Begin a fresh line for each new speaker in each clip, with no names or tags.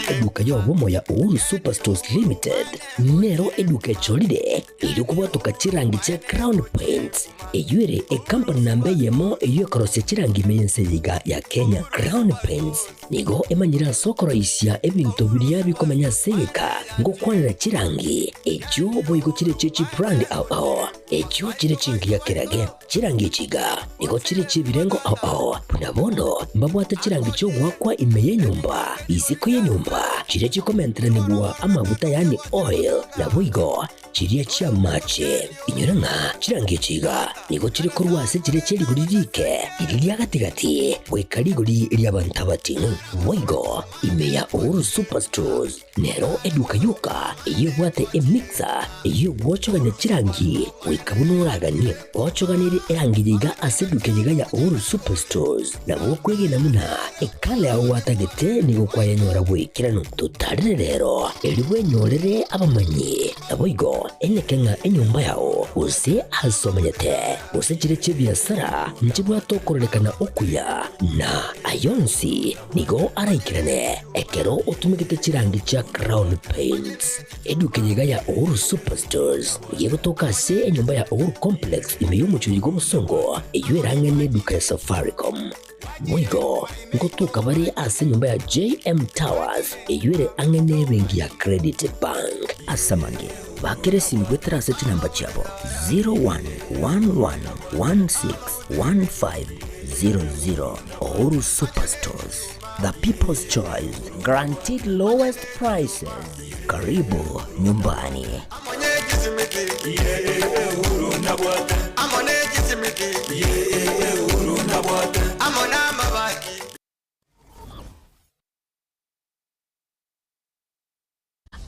Eduka yobomo ya Uhuru Superstores Limited nero eduka cholide ili kubwatuka chirangi cha Crown Paints eyure company nambe yemo eyokorose chirangi mense yiga ya Kenya. Crown Paints nigo emanyira sokoro isya ebintu biriya bikomanya seka ngo kwanira chirangi ejo boyiko chire chechi brand ao ejo chire chingi ya kirage chirangi chiga nigo chire chibirengo ao punabono mbabwata chirangi cyo wakwa imeye nyumba isiko ye nyumba chire chikomentera nibwa amavuta yani oil na buigo chiriya chia mache inyuranga chirangi chiga nigo chire korwase chire cheri guririke iriya gatigati wekari guri iriya bantabati buigo imeya Uhuru Superstores nero eduka yuka iyo bwate emixer iyo wochoganya chirangi wikabunuraganye wochoganire erangi yiga aseduke yiga ya Uhuru Superstores na bokwege namuna ekale aho watagete nigo kwayanyora bwikirano tutarire rero elibwe nyorere abamanyi naboigo enekenga enyumba yao use asomanyete use chire chebiasara nchibwa tokorelekana okuya na ayonsi nigo araikirane ekero utumikite chirangi cha Crown Paints eduke yiga ya Uhuru Superstores yego tokase enyumba ya Uhuru Complex imeyumucho yigo musongo eyuerange neduka ya Safaricom Mwigo ngotuka bari ase nyumba ya JM Towers eyure angene bengi ya Credit Bank asamange bakere simbwetera ase chinamba chabo 0111161500 Uhuru Superstores, the people's choice, guaranteed lowest prices. Karibu nyumbani.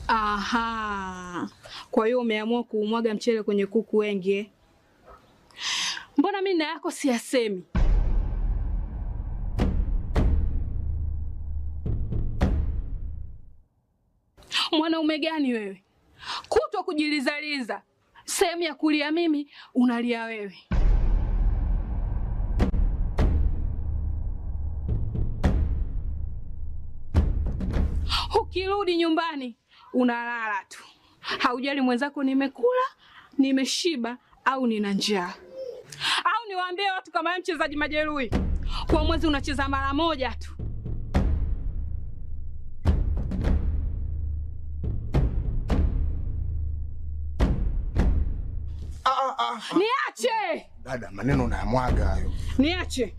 Aha. Kwa hiyo umeamua kuumwaga mchele kwenye kuku wengi. Mbona mimi na yako siyasemi? Mwanaume gani wewe? Kutwa kujilizaliza. Sehemu ya kulia mimi, unalia wewe. Ukirudi nyumbani, unalala tu. Haujali mwenzako nimekula, nimeshiba au nina njaa. Au niwaambie watu kama mchezaji majeruhi. Kwa mwezi unacheza mara moja tu. Niache!
Dada, maneno unayamwaga hayo.
Niache.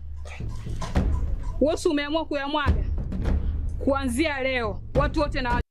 Wewe umeamua kuyamwaga. Kuanzia leo watu wote na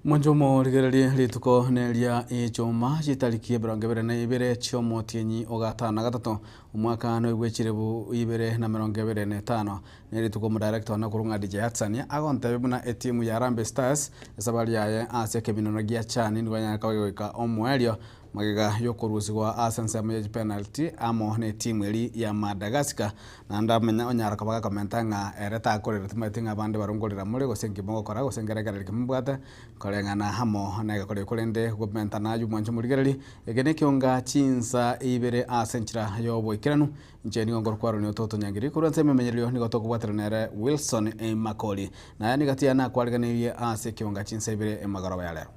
Mwanjomo rigererie rituko nelia ichoma chitarikie brongebere na ibere chomo tienyi ogatana gatatu umwaka no igwechirebu ibere na 25 ne rituko mu director na kurunga DJ Hatsania agonte buna etimu ya Harambee Stars esabali yaye ase kebinonogia chani ndwanya kaweka omwelio magega yokuruzigwa asense ya penalty amo ne timu eri ya Madagascar na ndamenya onyara kabaga komenta nga ereta akorera timatinga abande barongorera muri gosengi bongo kora gosengeregerera kimbwata kolengana hamo na gakore kurende gomenta na yu mwanjo murigereri egene kionga chinsa ibere asenchira yobo ikiranu ncheni ngongor kwaro ni ototo nyangiri kuranse memenyerio ni gotoko bwatrenere Wilson Makoli na yani gatiana kwariganirie ase kionga chinsa ibere magoroba ya lero.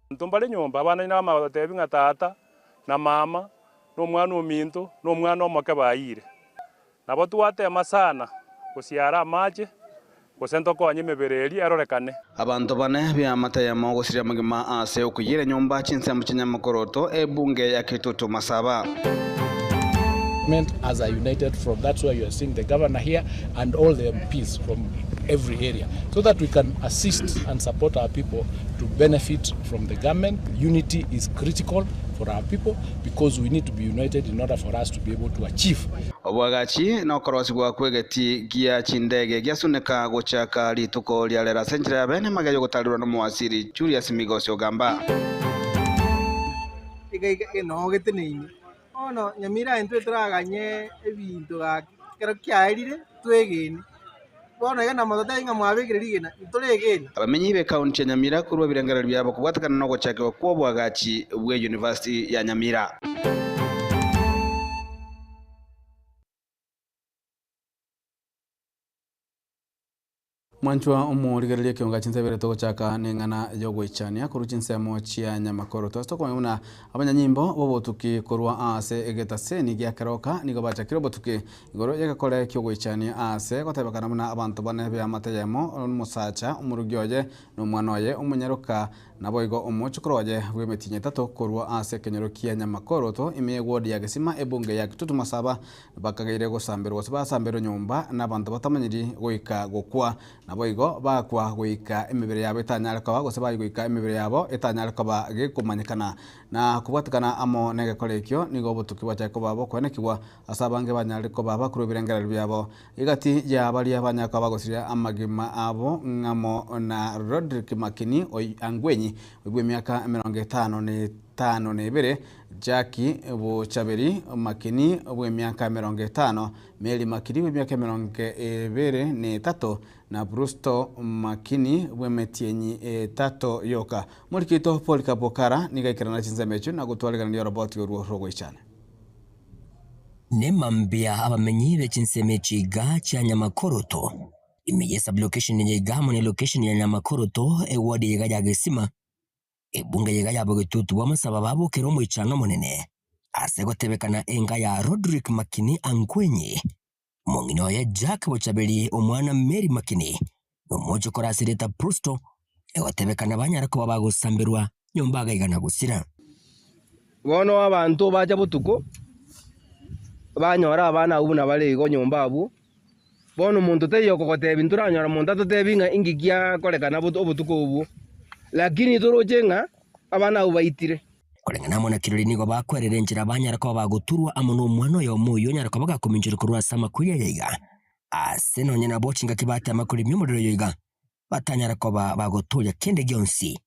Ntumbale nyomba abana ina amatebi nga tata na mama no mwana ominto no mwana omoke bayire nabo twatema sana kusiara amache kusento konye mebereri arorekane
abantu bane bya mataya mo gusirya magima ase okuyire nyomba chinsa muchinya makoroto ebunge ya Kitutu Masaba
as a united front. That's why you are seeing the governor here and all the MPs from every area, so that we can assist and support our people to benefit from the government. Unity is critical for our people because we need to be united in order for us to be able to achieve.
Obwagachi no korosi gwa kwegeti gia chindege giasuneka gochaka rituko ria lera century bene magayo gutalirwa no mwasiri Julius Migosi ogamba
no geteneini ono Nyamira entwe turaganye ebintu kero kyairire twegeni bono yana madoda inga mwabigirigena turegeni
abamenyi be county ya Nyamira kurwa birengera byabo kubwatakana no gochaka kwa obwagachi bwe University ya Nyamira. Mwanchwa umurigerelie kionga chinsebere toko chaka nengana yogwichania kuruchinsemo chia nyamakoro tosto kwa una abanyanyimbo bobotuki kurwa ase egetaseni gya keroka nigo bacha kirobotuki igoro yagakore kyogwichania ase gotebakana muna abantu bane bya mateyemo musacha umurugyoje no mwanoye umunyaruka nabo igo umuchukroje bwemetinye tato kurwa ase kenyerokia nyamakoro to imegwo ya gesima ebunge ya kitutu masaba bakagaire gosambero basambero nyumba nabantu batamanyiri goika gokwa nabo igo bakwa goika emibere yabo etanyareka gose bayigoika emibere yabo etanyareka gekumanyikana na kubwatikana amo negekorekyo nigo butuki bachako babo kwenekibwa asabange banyareko baba kurubirengera byabo igati ya bali abanyako bagosiria amagima abo ngamo na Rodrick Makini Angwenyi ubwe miaka 55 nebere Jackie Buchaberi Makini ubwe miaka 50 Meli Makini ubwe miaka 23 na Brusto Makini ubwe metienyi tato yoka mulikito Polika Bokara nigaikirana chinzemechu na gutwaligana ni robot yoruho ichane
nemambia abamenyi be chinsemechi ga cha Nyamakoroto imeye sublocation yenye gamo ni location ya Nyamakoroto ewadi yega ya gesima ebunga yega ya bogetutu bamasaba babo keromo ichanga monene ase gotebekana enga ya Rodrick Makini Angwenyi mongino ya Jack Buchabeli omwana Mary Makini nomojo korasireta Prusto egotebekana banyarako babagusambirwa nyombaga igana gusira
bono abantu baja butuko banyora abana ubuna bale igo nyomba abu bono muntu teyo kokote bintu ranyora muntu atotebinga ingikia kolekana obutuko ubu lakini torojenga abana ubaitire
kolengana mona kirori nigo bakwerere njira banyarako baguturwa amuno mwano yo muyo nyarako bagakominjira kurwa sama kuya yiga aseno nyina bochinga kibata makuri myumuriro yiga batanyarako bagutuya kende gyonsi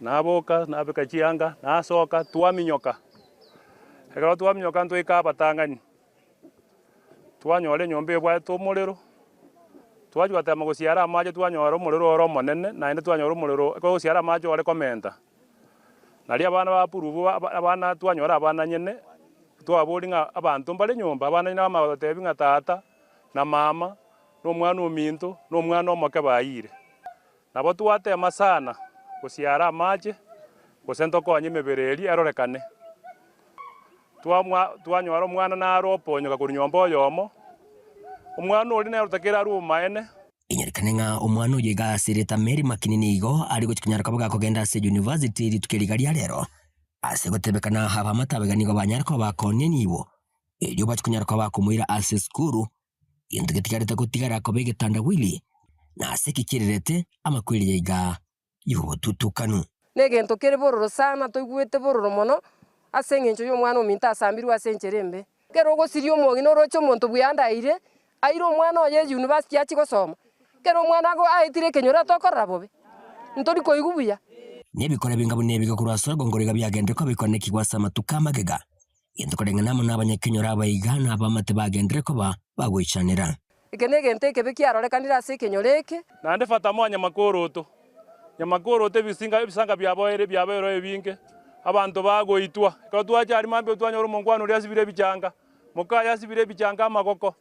naboka nabeka chianga nasoka twaminyoka ekero twaminyoka ntwika batangani twanyore nyombe bwa tumuriro twajwata magusiara amaje twanyora umuriro oro monene na inde twanyora umuriro ko gusiara amaje ore komenta nari abana bapurubu abana twanyora abana nyene twaboringa abantu mbale nyomba abana ina amatebinga tata na mama no mwana uminto no mwana omoke bayire nabo twatema sana gusiara amaje gusento konye mebereri arorekane twanyora omwana naroponyoka kuri nyomba yomo omwana ori narutakira ruma ene
inyerikane nga omwana uyiga asireta Mary Makini nigo ari gukinyaraka bwa kugenda ase university ritukirigaria rero ase gotebekana haba matabega nigo banyarako bakonye nibo elio bakunyaraka bakumuira ase skuru indegetigareta gutigara ko begetanda wili na ase kikirerete amakwiri yiga yubututukanu
negento kere bororo sana toigwete bororo mono ase ngencho yo mwana ominta asambirwa ase ncherembe kero gosirio omogino rocho monto byandaire airo omwana oye university achi gosoma kero omwana go aitire kenyora tokorra bobe ntori koigubuya
nebikora bingabu nebiga kurasora gongorega byagende ko bikoneki gwa sama tukamagega yendo korengana mo nabanyekenyora abaigana abamate bagendere ko bagwicanira
ikenegente kebe kiarorekanira ase kenyoreke
nande fata mo Nyamakoroto Nyamakoroto bisanga byaboero ebinge abantu bagoitwa ko twachari mambe twanyora mongwano ria sibire bichanga mukaya sibire bichanga amagoko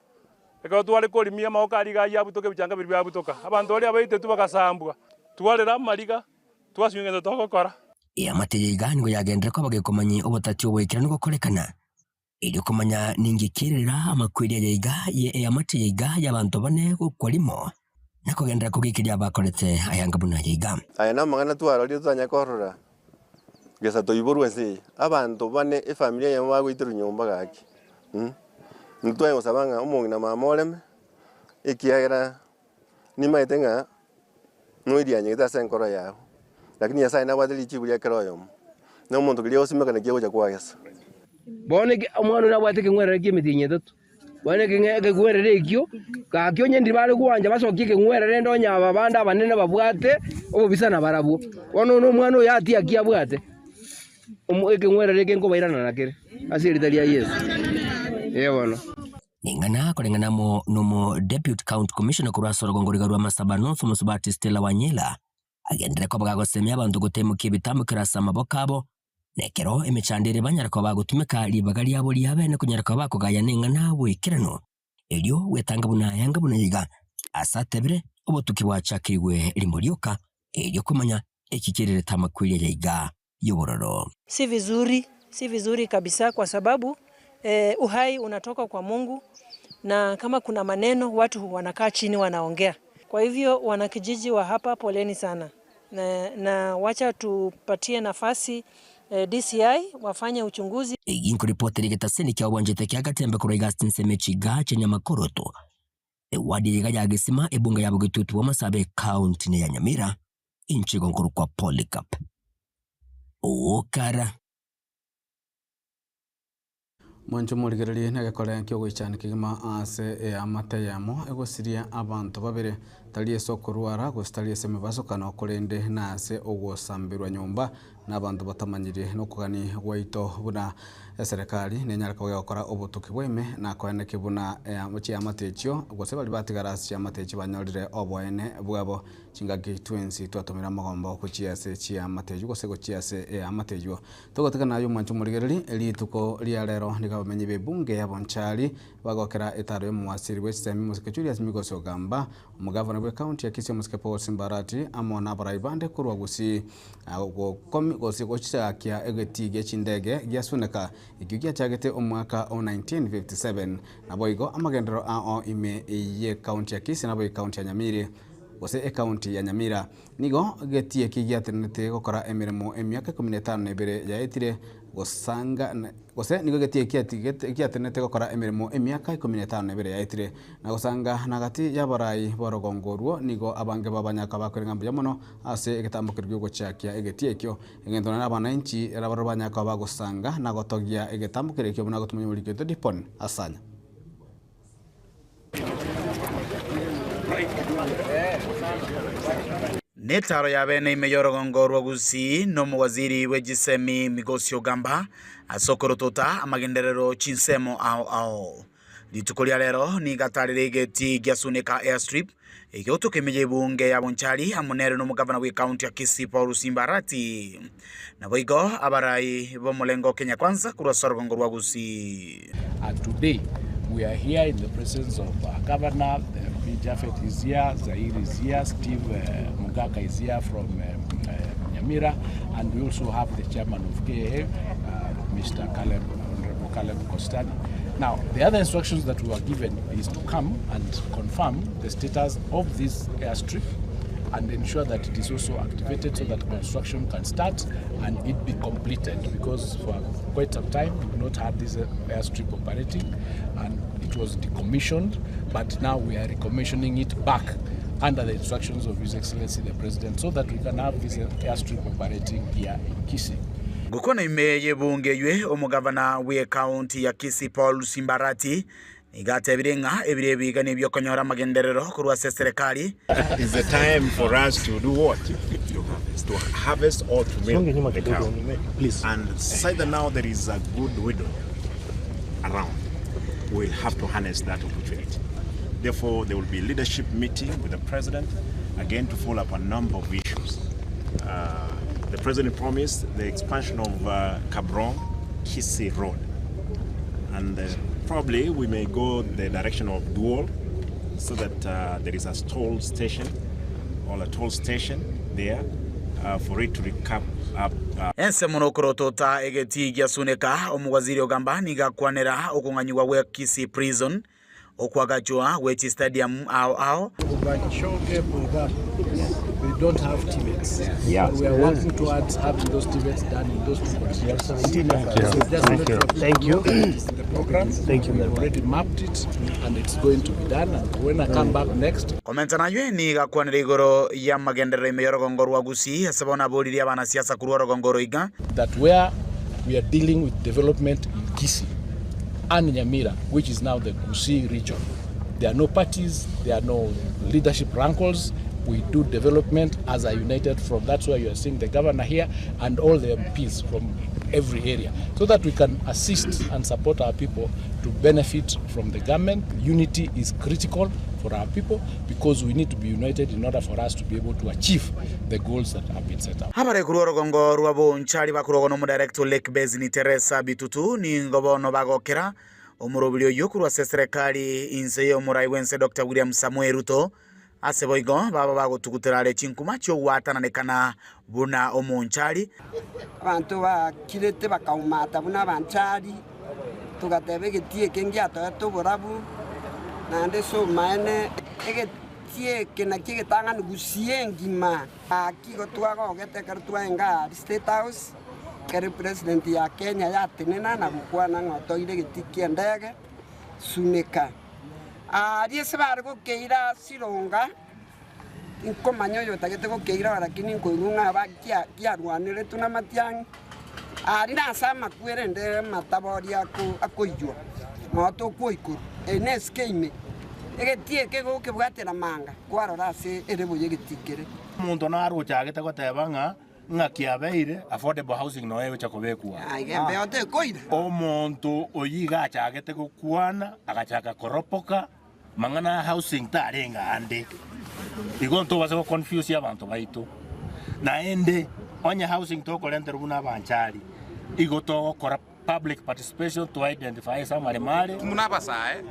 eko twale kolimia maokari ga yabutoke bichanga biri byabutoka abantu bali abaite tubakasambwa twalera mariga twaswingeza tokokora
amategeko ngo yagendera ko bagekomanye obutati obwekira ngo korekana iri kumanya ningikirira amakwiriye yiga ye amategeko y'abantu bane gukorimo nako gendera kugikiria bakorete ayanga buna yiga
aya namangana twarori twanyakorora gesa toiborwe se abantu bane efamilia yamo bagwitira nyomba gaki ntwaye musabanga umungina mamoleme ikiagira ni maitenga noidi anyita senkoro yao lakini yasa ina wadili chibulia keroyo no muntu kili osima kana kiyo kwa yasa
bone omwana na bwate kengwera kimiti nyetatu bone kengwera ekyo ka kyo nyendi bale kuwanja basokie kengwera ndo nyaba banda banene babwate obisana barabo ono no mwana yati akia bwate kengwera reke ngo bairana nakere asiritalia Yesu yebono
ningana kulingana mo nomo deputy county commissioner kurasoro gongoriga rwa Masaba North Musubati Stella Wanyela agendere ko bagagosemya abantu gutemuka bitambukira samabo kabo nekero emichandire banyara ko bagutumika libaga lyabo lyabene kunyara ko bakugaya ningana wikirano elyo wetanga buna yanga buna yiga asatebere obotuki bwachakirwe limbolyoka elyo kumanya ekikirire tamakwire yiga yobororo.
Si vizuri kabisa kwa sababu uhai unatoka kwa Mungu na kama kuna maneno watu wanakaa chini wanaongea. Kwa hivyo wanakijiji wa hapa poleni sana. Na wacha tupatie nafasi DCI wafanye uchunguzi.
Inko ripoti rigetaseni kya wanjete kya gatembe kuri Gaston Semechiga cenya makoroto. Wadi ligaja gisima ebunga yabo gitutu wa Masabe County ne ya Nyamira inchigo nkuru kwa Polycarp. Okara
Mwancho murigereri nagakora kyo gwichana kigima ase amatayamo egosiria abantu babere taliye sokorwara gostaliye semebasokana okurende nase ogosambirwa nyumba n'abantu batamanyire no kugani gwaito buna serikali nenyaraka gukora obutuki bweme na kwaneke buna muchi amatechyo gose bali batigarasi amatechyo banyorire obwene bwabo chingagi twins twatomera magombo kuchiase chi amatechyo gose kuchiase amatechyo togoteka nayo mwancho murigereri elituko lia rero nikabamenye bebunge yabonchali bagokera etaro mwasiri wesemi musikechuri asimigoso gamba umugavana bwe county ya Kisii Paul Simbarati amona baraibande kurwa gusi gosi gochiakia egetige chindege giasuneka igigia chagete omwaka 1957 naboigo amagendero ao ime ye county ya Kisii nabo county ya Nyamira gose county ya Nyamira nigo getie kigiatenete gokora emiremo emyaka 15 nebere yaetire gosanga gose nigo getie kiatenete gokora emiremo emyaka 15 nebere yaetire na gosanga nagati yabarai borogongorwo nigo abange babanyaka bakwerenga muno ase egetambukirwe gochakia egetie kyo engendo na abananchi erabaro banyaka bagosanga na gotogia egetambukire kyo buna gotumye muri kyo dipon asanya
Netaro ya bene imeyorogongorwa Gusii no muwaziri wegisemi Migosio Gamba asokorotota amagenderero chinsemo ao litukolia rero ni gatarire geti giasuneka airstrip igiotukemeje bunge ya bonchali amonere no mugavana we county ya Kisii Paul Simbarati na boigo abarai bomolengo Kenya Kwanza kurwa sorogongorwa Gusii.
Today we are here in the presence of our governor. Jafet is here, Zaire is here, Steve Mugaka is here from Nyamira, and we also have the chairman of KAA, Mr. Honorable Caleb Kostani. Now, the other instructions that we were given is to come and confirm the status of this airstrip and ensure that it is also activated so that construction can start and it be completed, because for quite some time we've not had this airstrip operating and it was decommissioned, but now we are recommissioning it back under the instructions of His Excellency the President so that we can have this airstrip operating here in Kisii.
Gukona imeye bunge ywe omugavana we county ya Kisii Paul Simbarati igate birenga ebirebiga nebyo konyora magenderero kurwa serikali.
It's the time for us to do what? To harvest or to milk the cow. Please. And either now there is a good widow around, we'll have to harness that opportunity. Therefore, there will be a leadership meeting with the president, again to follow up a number of issues. The president promised the expansion of Kabron-Kisii Road. And probably we may go the direction of Dual so that there is a toll station or a toll station there for it to recap up.
Ense monokorotota egeti giasuneka omugwaziri ogamba nigakwanera okunganywa we Kisii prison okwagachwa wechi stadium ao
Ubachoke muga
don't have TVETs.
Yeah.
We are working towards having those TVETs done in those 2 constituencies.
Thank you.
The program.
Thank you.
We already mapped it, and it's going to be done. And when I come back next,
komenta nayo ni gakwanira igoro ya magenderero imeyorogongo rwa Gusii asabona boliria bana siasa kurwa rogongoro iga
that where we are dealing with development in Kisii and Nyamira, which is now the Gusii region. There are no parties, there are no leadership rankles. We do development as a united front. That's why you are seeing the governor here and all the MPs from every area, so that we can assist and support our people to benefit from the government. Unity is critical for our people because we need to be united in order for us to be able to achieve the goals that have been set up.
Habare kuru rogongo rwa Bonchari bakurogono mu director Lake Basin Teresa Bitutu ni ngobono bagokera omurobulyo yokurwa serikali inse yo murai wense Dr. William Samuel Ruto aseboigo baba bagotukuterale chinkuma cyo watananekana buna omunchari
abantu bakirete bakaumata buna banchari tugatebe gitie kengia to borabu nande so maene egetie kenaki getanga Gusii ngima akigo twago getekar twenga State House kare president ya Kenya ya tenena na bukwana ngotoire gitikie ndege suneka riese bargo keira sironga inkomanyo yotagete go keira lakini nkoinga bakia kiarwanire tunamatiang rina sama kwerende matabori akoijwa moto koikuru eneskeime egetie kego kebwatera manga kwarora se ereboye gitikere
muntu na aruchagete gotebanga ngakiabeire affordable housing no ewe chakobekwa
aigembe ote koira
omuntu oyiga achagete gukwana agachaka koropoka mangana housing tarenga ande igonto base confuse abantu baitu na ende onya housing to kolenter buna banchari igoto kora public participation to identify some mare
munabasae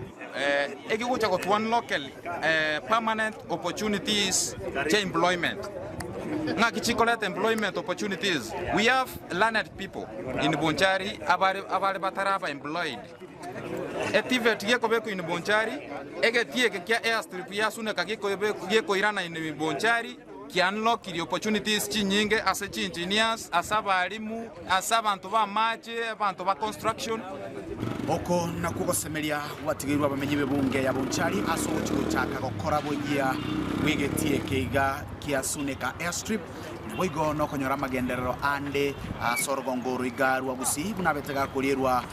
egigucha go one local permanent opportunities to employment ngakichikoleta employment opportunities. We have learned people in Bonchari abari bataraba employed etivet yeko beko in Bonchari egetie ke airstrip yasune kakiko yeko irana in Bonchari ki unlock the opportunities chinyinge as engineers asabalimu asabantu ba mache abantu ba construction
oko nakugosemeria watigirwa bamenyi bebunge ya Bonchari asogochiko chaka gokora bogia wigetie keiga kiasuneka airstrip boigo no konyora magenderero ande sorogongoro igarwa Gusii bunabetega kulirwa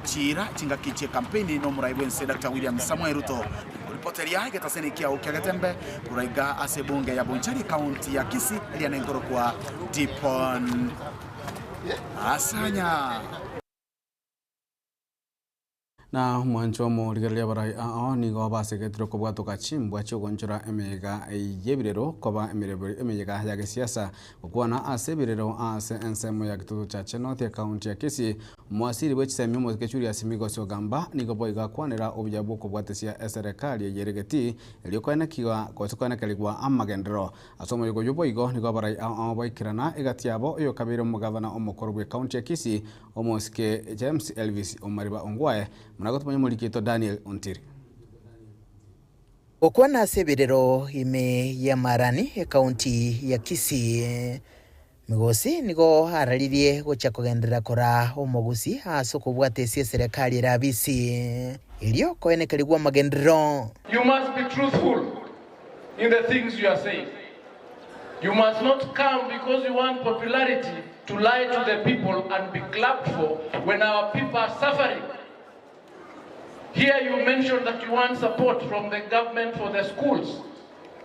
chira chingakichie campaign no muraibwense Dr. William Samuel Ruto reporteria getaseni kia ukiagatembe kuraiga asebunge ya Bonchari county ya Kisii elianengoro kwa Dipon Asanya
na mwancho mo ligalia barai ni go base ke troko bwato kachimbwa cyo gonjora emega yebirero koba emega ya siasa okwana asebirero ase ensemo ya kitutu cha Chenot ya county ya Kisii mwasiri wechsemyo mo kechuri asimigo sio gamba ni go boiga kwanera obyabu ko bwatesia serikali yeregeti eliokwana kiwa kosokwana kaligwa amagendero asomo yugo yuboigo ni go barai boikirana egatiabo yo kabiro mu governor omokorwe county ya Kisii omoske James Elvis Omariba Ongwae mnagotumanya mulikito Daniel Ontiri
okwana seberero ime ya Marani county ya Kisii migosi nigo hararirie gocha kugendera kora omogusi asoko bwatesie serikali rabisi ilio koenekeligwa magendero.
You must be truthful in the things you are saying. You must not come because you want popularity to lie to the people and be clapped for when our people are suffering. Here you mentioned that you want support from the government for the schools.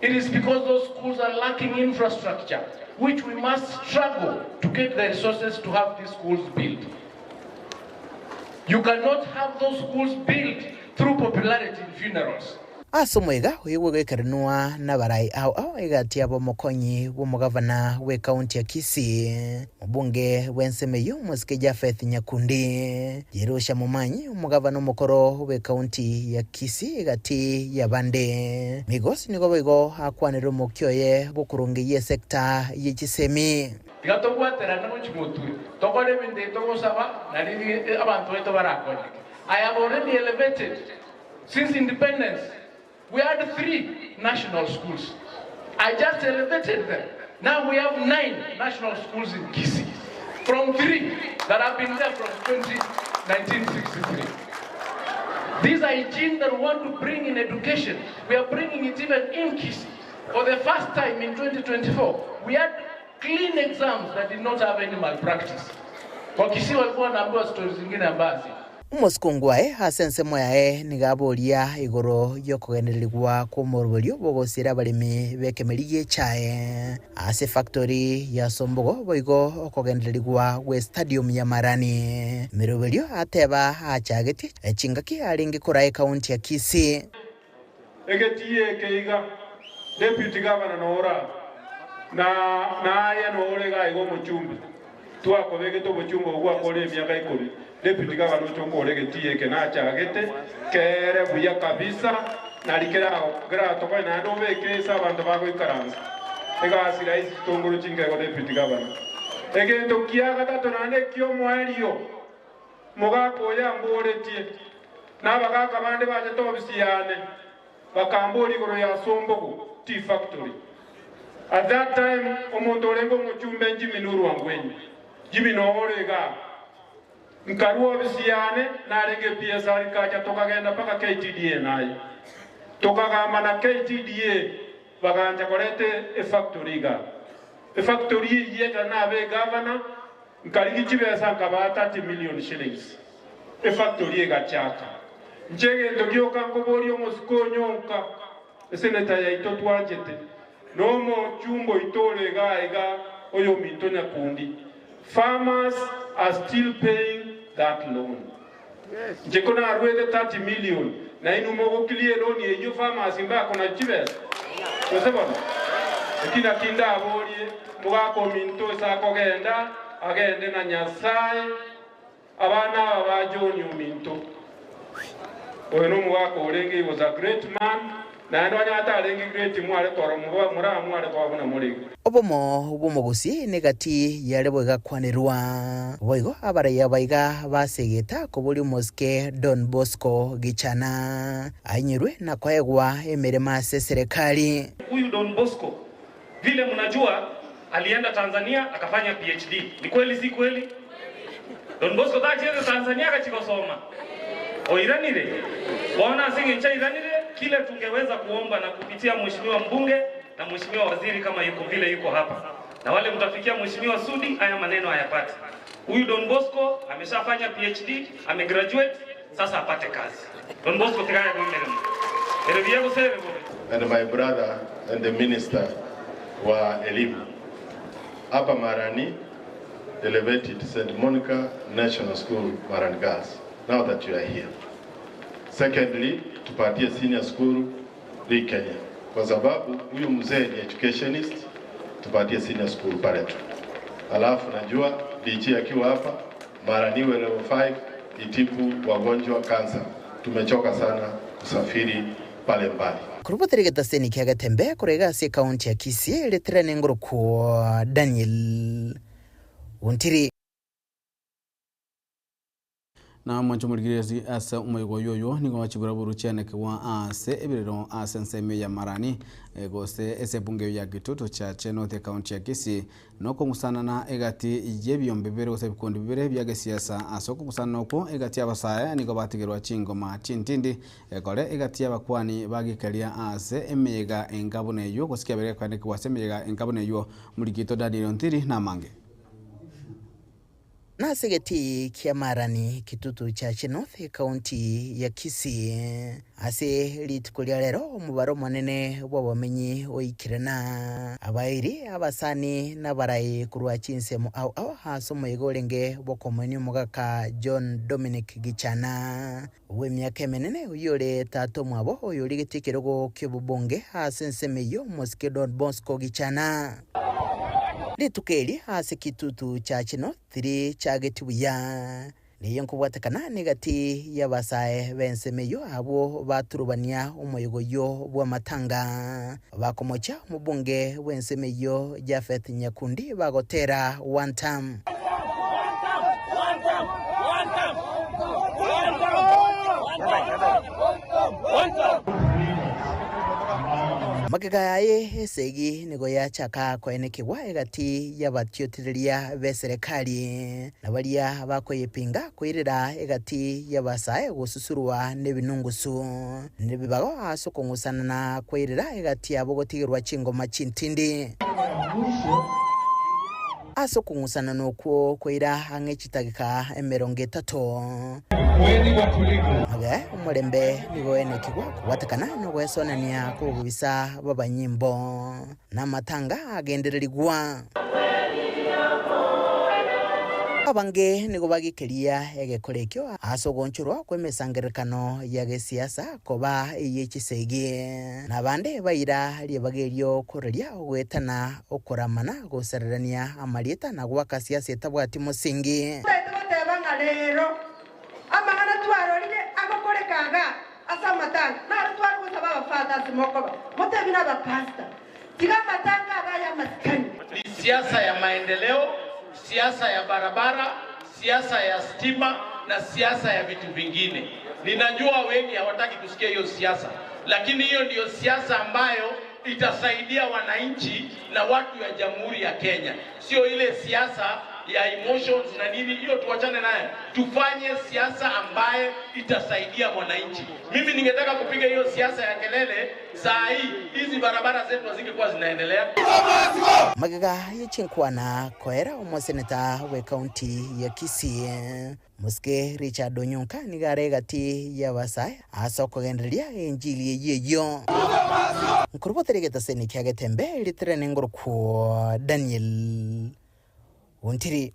It is because those schools are lacking infrastructure, which we must struggle to get the resources to have these schools built. You cannot have those schools built through popularity in funerals.
Asomwega uyegwe karinua na barai au egati abo mokonyi wo mugavana we county ya Kisii mbunge wensemeyo Mosike Japheth Nyakundi Jerusha Mumanyi mugavana mukoro we county ya Kisii egati ya bande migosi nigo boigo akwanero mukyoye bukurungiye sekta y'ikisemi
tigatogwatera na muchimutu tokore binde togosaba nari abantu eto barakonye. I have already elevated since independence. We had 3 national schools. I just elevated them. Now we have 9 national schools in Kisii, from 3 that have been there from 1963. These are hygiene that we want to bring in education. We are bringing it even in Kisii. For the first time in 2024, we had clean exams that did not have any malpractice. Kwa Kisii walikuwa wanaambiwa stories zingine ambazo
Umuskungwae hasense moyae nigaboria igoro yokugenderirwa kumurulio bogosira barimi bekemeriye chae ase factory ya Sombogo boigo okugenderirwa we stadium ya Marani mirubelio ateba achageti echingaki aringi korae county ya Kisii
egetie keiga deputy governor nora na ya norega igo muchumbi twakobege to muchumbi ogwa kore myaka 10 deputy governor chongo oregetie ke na chagete kere buya kabisa na likera gra to na ndo beke sa bantu bago ikaranza ega sirais tongoro chinga go deputy governor egendo kiaga tato nane kyo mwario mogako ya mboretie na bagaka bande baje to bisiyane bakambori goro ya Sombogo tea factory. At that time omuntu olengo muchumbe njiminuru wangwenyi Jimmy Noorega nkaruo bisiyane na renge PSR kacha tokagenda paka KTDA nayo tokagamba na KTDA baganja kolete e factory yeta na be governor nkaligi chibesa nkaba 30 million shillings e factory gachaka njege ndogyoka ngobolio mosikonyoka seneta ya itotwajete nomo chumbo itorega ega oyo mintonya kundi. Farmers are still paying that loan. Yes. Jekona arwede 30 million. Na inumogo clear loan yeyo farmers imba kona chibes. Kusebona. Ekina kinda abolie mugako minto sako genda agende na Nyasaye abana abajoni minto. Oyo mugako olenge was a great man. Na ndo nyata alengi great mwale koro mura mwale kwa buna muri.
Obomo bomogusi negati yale boiga kwanirwa boigo abaraya baiga basegeta kobuli moske Don Bosco gichana anyirwe na kwaegwa emerema serikali.
Huyu Don Bosco vile mnajua alienda Tanzania akafanya PhD. Ni kweli si kweli? Don Bosco tachienda Tanzania akachikosoma. Oiranire. Bwana asinge ncha iranire kile tungeweza kuomba na kupitia mheshimiwa mbunge na mheshimiwa waziri kama yuko vile yuko hapa. Na wale mtafikia mheshimiwa Sudi haya maneno hayapati. Huyu Don Bosco ameshafanya PhD, amegraduate, sasa apate kazi. Don Bosco tigaya gomere. Erebiego sere
and my brother and the minister wa elimu. Hapa Marani elevated St. Monica National School Marani Girls. Now that you are here. Secondly, tupatie senior school Lee Kenya. Kwa sababu huyu mzee ni educationist, tupatie senior school pale tu. Alafu najua DG akiwa hapa Maraniwe level 5 itibu wagonjwa kansa. Tumechoka sana kusafiri pale mbali.
Kurubutere getaseni kiaga tembe kurega si county ya Kisii letrene nguruku Daniel Untiri
na mwancho murigirezi asa umayego yoyo ni kwa chibura buru chene kwa ase ebirero ase nseme ya Marani gose ese bunge ya gituto cha North County ya Kisii noko musana na egati yebyombe bere gose bikondi bibere bya siasa asoko kusana noko egati abasaya niko batigerwa chingoma chintindi ekole egati abakwani bagikalia ase emega engabone yo gosikia bere kwani kwa semega engabone yo murigito Daniel Ntiri na mange
na segeti kia Marani kitutu cha North County ya Kisii ase litukulia lero mubaro manene wabamenyi oikirana abairi abasani na barai kurwa chinsemo au hasomo yegolenge bokomeni mugaka John Dominic Gichana we myaka menene uyole tato mwabo oyoli gitikirogo kyobubonge asensemeyo moske Don Bosco Gichana litukeli hasi kitutu cha North 3 chagetibuya niyo nkubwatakana negati yabasaye bensemeyo abo baturubania umoyogoyo bwa matanga bakomocha mubunge wensemeyo Jafeth Nyakundi bagotera one time. Makikaye esegi nigo yachaka kwenekebwa egati y'abatyotereria be serikali na baria bakoyepinga kwirira egati y'abasae gususurwa n'ebinungusu nibibago aso kungusana na kwirira egati yabo gotigirwa chingoma chintindi aso kungusana nokwo kwira ang'echitagika 30 age umulembe nigo enekibwa kubatakana no gwesonania kubisa babanyimbo na matanga agendererigwa abange nigo bagikeria egekorekyo asogonchurwa kwemesangerekano ya gesiasa koba yechisege na bande baira liebagerio koreria gwetana okoramana gosererania amarieta na gwaka siasa etabwati musingi
tebanga lero amagana twarorire agokorekaga asa matanga na twari gusaba abafata simokoba mutebina abapasta tiga matanga abaya maskani
siasa ya maendeleo, siasa ya barabara, siasa ya stima na siasa ya vitu vingine. Ninajua wengi hawataki kusikia hiyo siasa, lakini hiyo ndiyo siasa ambayo itasaidia wananchi na watu ya Jamhuri ya Kenya. Sio ile siasa ya emotions na nini, hiyo tuachane nayo. Tufanye siasa ambayo itasaidia wananchi. Mimi ningetaka kupiga hiyo siasa ya kelele saa hii, hizi barabara zetu hazingekuwa zinaendelea.
Magaga yichinkwana koera omoseneta we county ya Kisii Muske Richard Onyonka nigare gati ya Basai asoko genderia injili yeyo nkuruboterega seni kyagetembe litrene ngorko Daniel Wontiri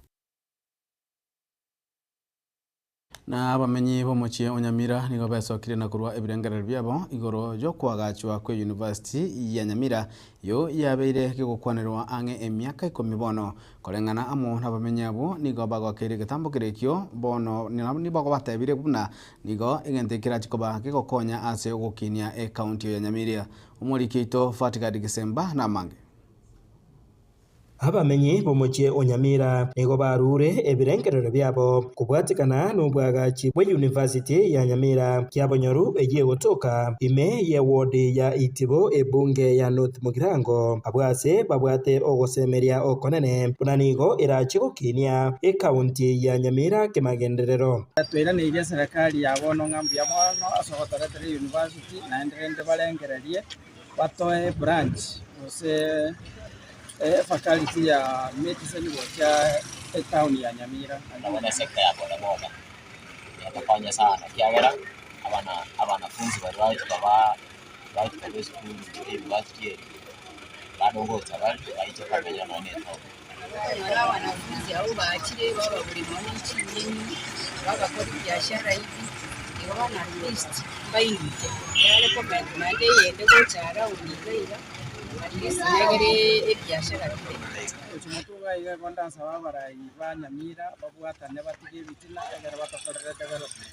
na abamenyi bomochie Onyamira nigo besokire na kurwa ebirengerero byabo igoro jo kwagachwa kwe University ya Nyamira yo yabeire gigukwanirwa ang'e emyaka 10 bono korengana amo nabamenyi abo nigo bagokere getambo kirekyo bono nibo batebire buna nigo igentekira chikoba gigokonya ase ugukinia county ya Nyamira umurikito Fatigadi Gisemba na mange
abamenyi bomochie Onyamira nigo barure ebirengerero byabo kubwatikana n'ubwagachi bwe University ya Nyamira kyabonyoru egiye gutoka ime ye ward ya Itibo ebunge ya North Mugirango abwase babwate ogosemeria okonene bunanigo irachigokinia county ya Nyamira kimagenderero
twira ni ile serikali yabono ngambu ya mwana asogotoretere University na ndende balengererie batoe branch ose faculty ya medicine kwa town ya Nyamira
na sekta ya bodaboda yatafanya sana kiagera abanafunzi bari baje school university badongotsa bari baje kamenya na neto
wanafunzi au baachire baba buri mwana chini bagakora biashara hivi ni wana list bayinite yale comment mande yende go chara unigaira atisegere ebyashara
umutuga iga kondansa babarayi ba Nyamira babwatane batige bitina egera batakorera development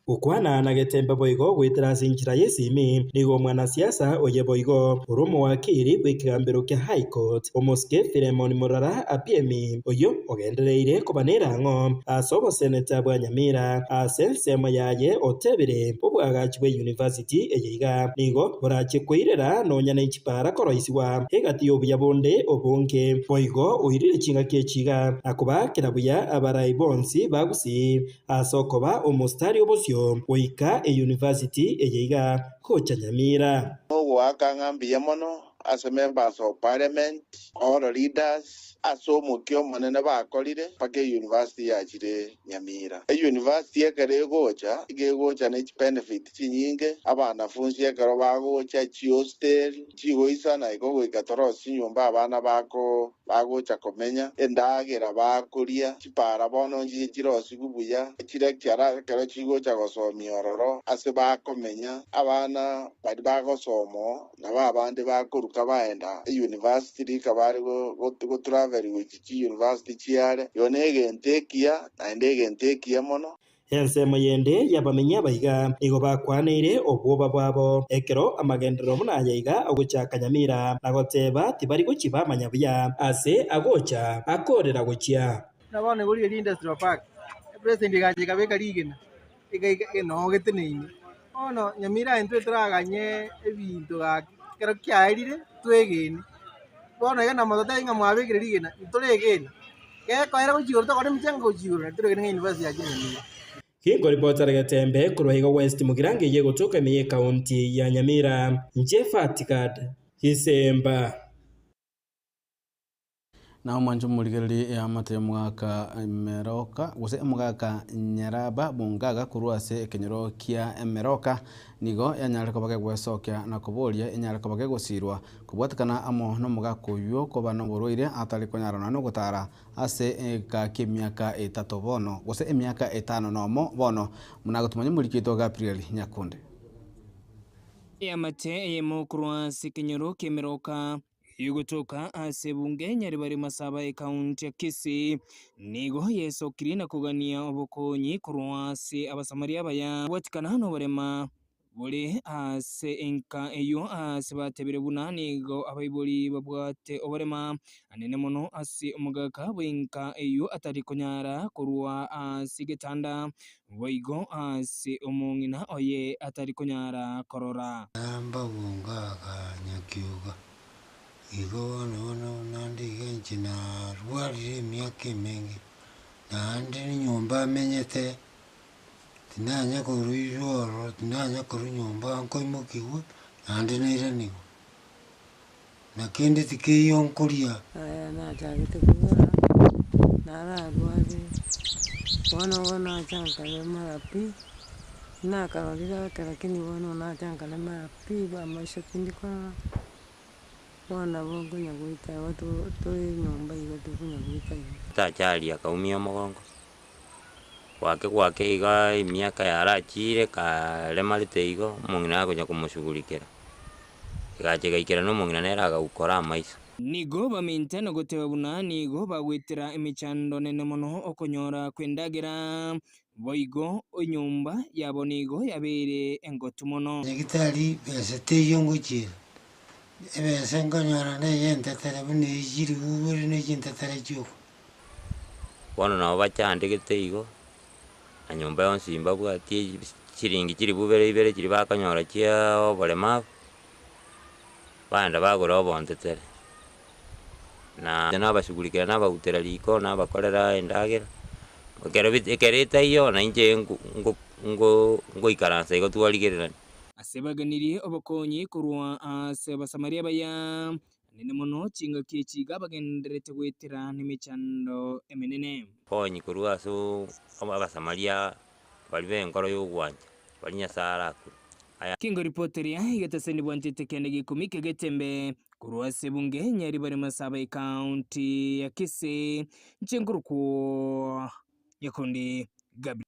ukwana na getembe boigo gwitira sinjira yesimi nigo mwana siasa oye boigo urumo wakiri gwikigambiro kya High Court omoske Filemon Murara apiemi oyo ogendereire kubanira ngo asobo senator bwa Nyamira asensemo yaye otebire obwagachi bwe University eyiga nigo borache kwirera no nyane chipara koroisiwa egati obuya bonde obunge boigo oirire chinga kyechiga akuba kirabuya abarayi bonsi bagusi asokoba omostari obosio oika University eyiga kocha Nyamira
waka ngambi yamono as a members of parliament all the leaders asomo kyo manene bakolire pake University ya chire Nyamira University ekere gocha ne benefit chinyinge abana funzi ekero bagocha hostel chigoisa na igo ikatoro sinyomba abana bako bagocha komenya endagera bakuria chipara bono chirosi gubuya chire kyara kero chigocha gosomia ororo ase bakomenya abana bari bagosomo na babande bakuruka baenda University kabari go travel wichi University chiare yonege ntekia na ndege ntekia mono
ensemo yende yabamenya baiga nigo bakwanire obwoba bwabo ekero amagendero munayaiga oguchaka Nyamira nagoteba tibari gochiba manyabya ase agocha akorera gochia
nabone guri industry park president gaje kabeka ligena no geteneini ono Nyamira entwe traganye ebintu kero kyaerire twegeni bono iga na motote inga mwabekire rigena ntolegeni ke koera gochigoro tokore mchenga gochigoro turegena university ya Nyamira.
Kingo ripota Gatembe kurwaiga West Mugirange ye gutuka miye kaunti ya Nyamira. Njefatikad Hisemba
na mwanju muligereri ya mate mwaka Meroka guse mwaka Nyaraba bungaga kuruase kenyoro kia Meroka nigo yanyareko bage gwesokya na kuboria yanyareko bage gusirwa kubwatikana amo no mugako yo koba no boroire atali konyarana no gutara ase ka kimyaka 3 bono guse emyaka 5 nomo bono munagotumanye mulikito Gabriel Nyakunde
ya mate yemo kuruase kenyoro kia Meroka yugutuka ase bunge nyaribari masaba kaunti ya Kisii nigo yesokiri na kugania obukonyi kurwase abasamaria baya watikana no barema buri ase enka eyo ase batebere bunani go abaibori babwate obarema anene mono ase omugaka bwenka eyo atari konyara kurwa ase getanda boigo ase omongina oye atari konyara korora
amba bungaga nyakiuga igo no nandi genchi na rwari myaka mengi nandi nyumba menyete tinanya kurujoro tinanya kurunyumba nkoimukiwe nandi nairanigo nakende tikiyo nkoria
aya na tagite kugura nara rwari wana chankale marapi na karolira lakini wana chankale marapi ba maisha tindikwa wana bongo nyaguita watu toi nyumba igo tukunya guita
tachali akaumia mugongo gwake iga imyaka yarachire karemarite igo mungina akonya kumushugulikira igache gaikira no mungina neraga gukora amaiso
nigo bamintana goteba bunani go bagwitira imichando nene mono okonyora kwendagira boigo onyumba yabonigo yabere engotu mono
negitari besete yonguchira ebe sengonyora ne yente terebune yiri ubure ne yente terejo
bono nabo bachandegete igo anyumba yonsi mbabwati chiringi chiri bubere ibere chiri bakanyora chia obolema banda bagora obontetere na nabashugulikira nabagutera liko nabakorera endagera kereta iyo na inje ngo ikaransa igo twarigererani
asebaganiriye obukonyi kurwa ase basamaria baya nene mono chinga kichiga bagenderete gwetera n'imicando emenene
konyi kurwa so abasamaria bali benkoro y'ugwanja bali nyasara
aya kingo reporter ya igateseni bwantete kende gikomike Getembe kurwa se bunge nyari bari masaba county ya Kisii ncenguruko yakundi Gabriel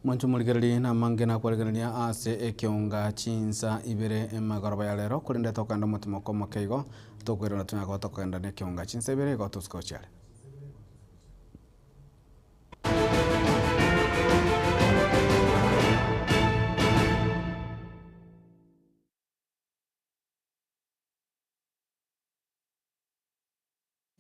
mwanchu muligereri na mangena kwaligerania ase ekiunga chinsa ibere magoroba ya lero kulinde tokanda mutimo komo keigo tokwero na tunyako tokanda ne kiunga chinsa ibere go tuskochale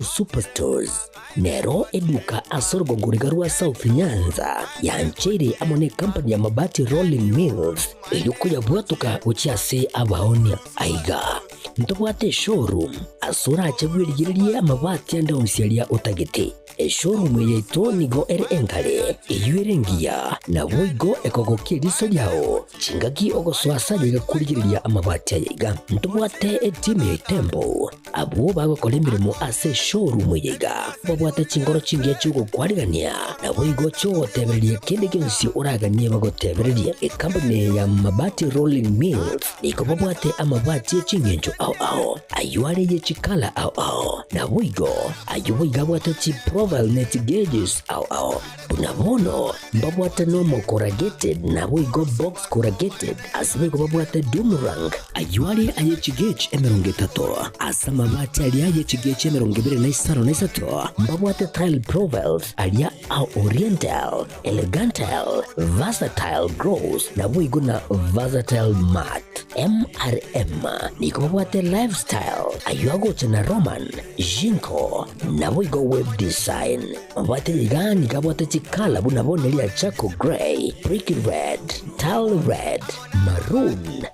Superstores nero eduka asorgo ngurigarua South Nyanza yanchere amone company ya mabati Rolling Mills eyuko yabwatuka uchiase abaonia aiga ntobwate showroom asura achagwirigirie amabati anda onsialia utagete showroom yeto nigo ere engale eyuerengia na boigo ekogokie liso lyao chingaki ogoswasa yiga kurigiriria amabati aiga ntobwate team Tembo abo bagokora imirimo ase showroom yiga babwata chingoro chingia chugo kwarigania na boigo cho tebererie kende kensi uraganie bagotebererie company ya mabati Rolling Mills niko babwate amabati chingenjo ao ayuare ye chikala ao na boigo ayuiga bwata chi profile net gauges ao bunabono babwata no corrugated na boigo box corrugated asbego babwata Dumrang ayuare aye chigage emerongetato asama mabati alia ye chigage emerongibere na isaro na isato babwata tile profiles alia au oriental elegantal versatile gross na boigo na versatile mat MRM niko babwata lifestyle ayuago chana Roman Jinko na boigo web design babwata yigani kabwata chikala bunabone lia Chaco Gray, Brick Red, Tile Red, Maroon,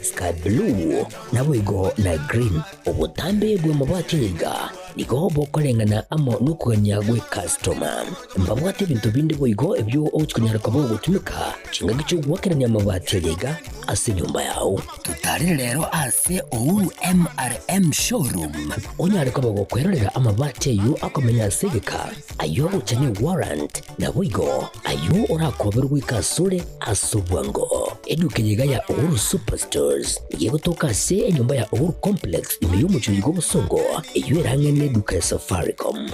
sky blue na bwigo na green. Ubutambe bwa mabati yiga nigo bokorengana amo nukuganya gwe customer. Mbabwate bintu bindi bwigo ebyo ochukunyara kwa gutumika chinga gicho gwakeranya mabati yiga ase nyumba yao. Tutari rero ase MRM showroom onyare kwa gukwerera amabati yu akomenya segeka ayo uchane warrant na bwigo ayo urakoberwa ikasure asubwango. Eduke yiga ya Uhuru Superstores igiye gutoka se enyumba ya Uhuru Complex imiyo mucyugo busongo iyo irange n'eduka ya Safaricom.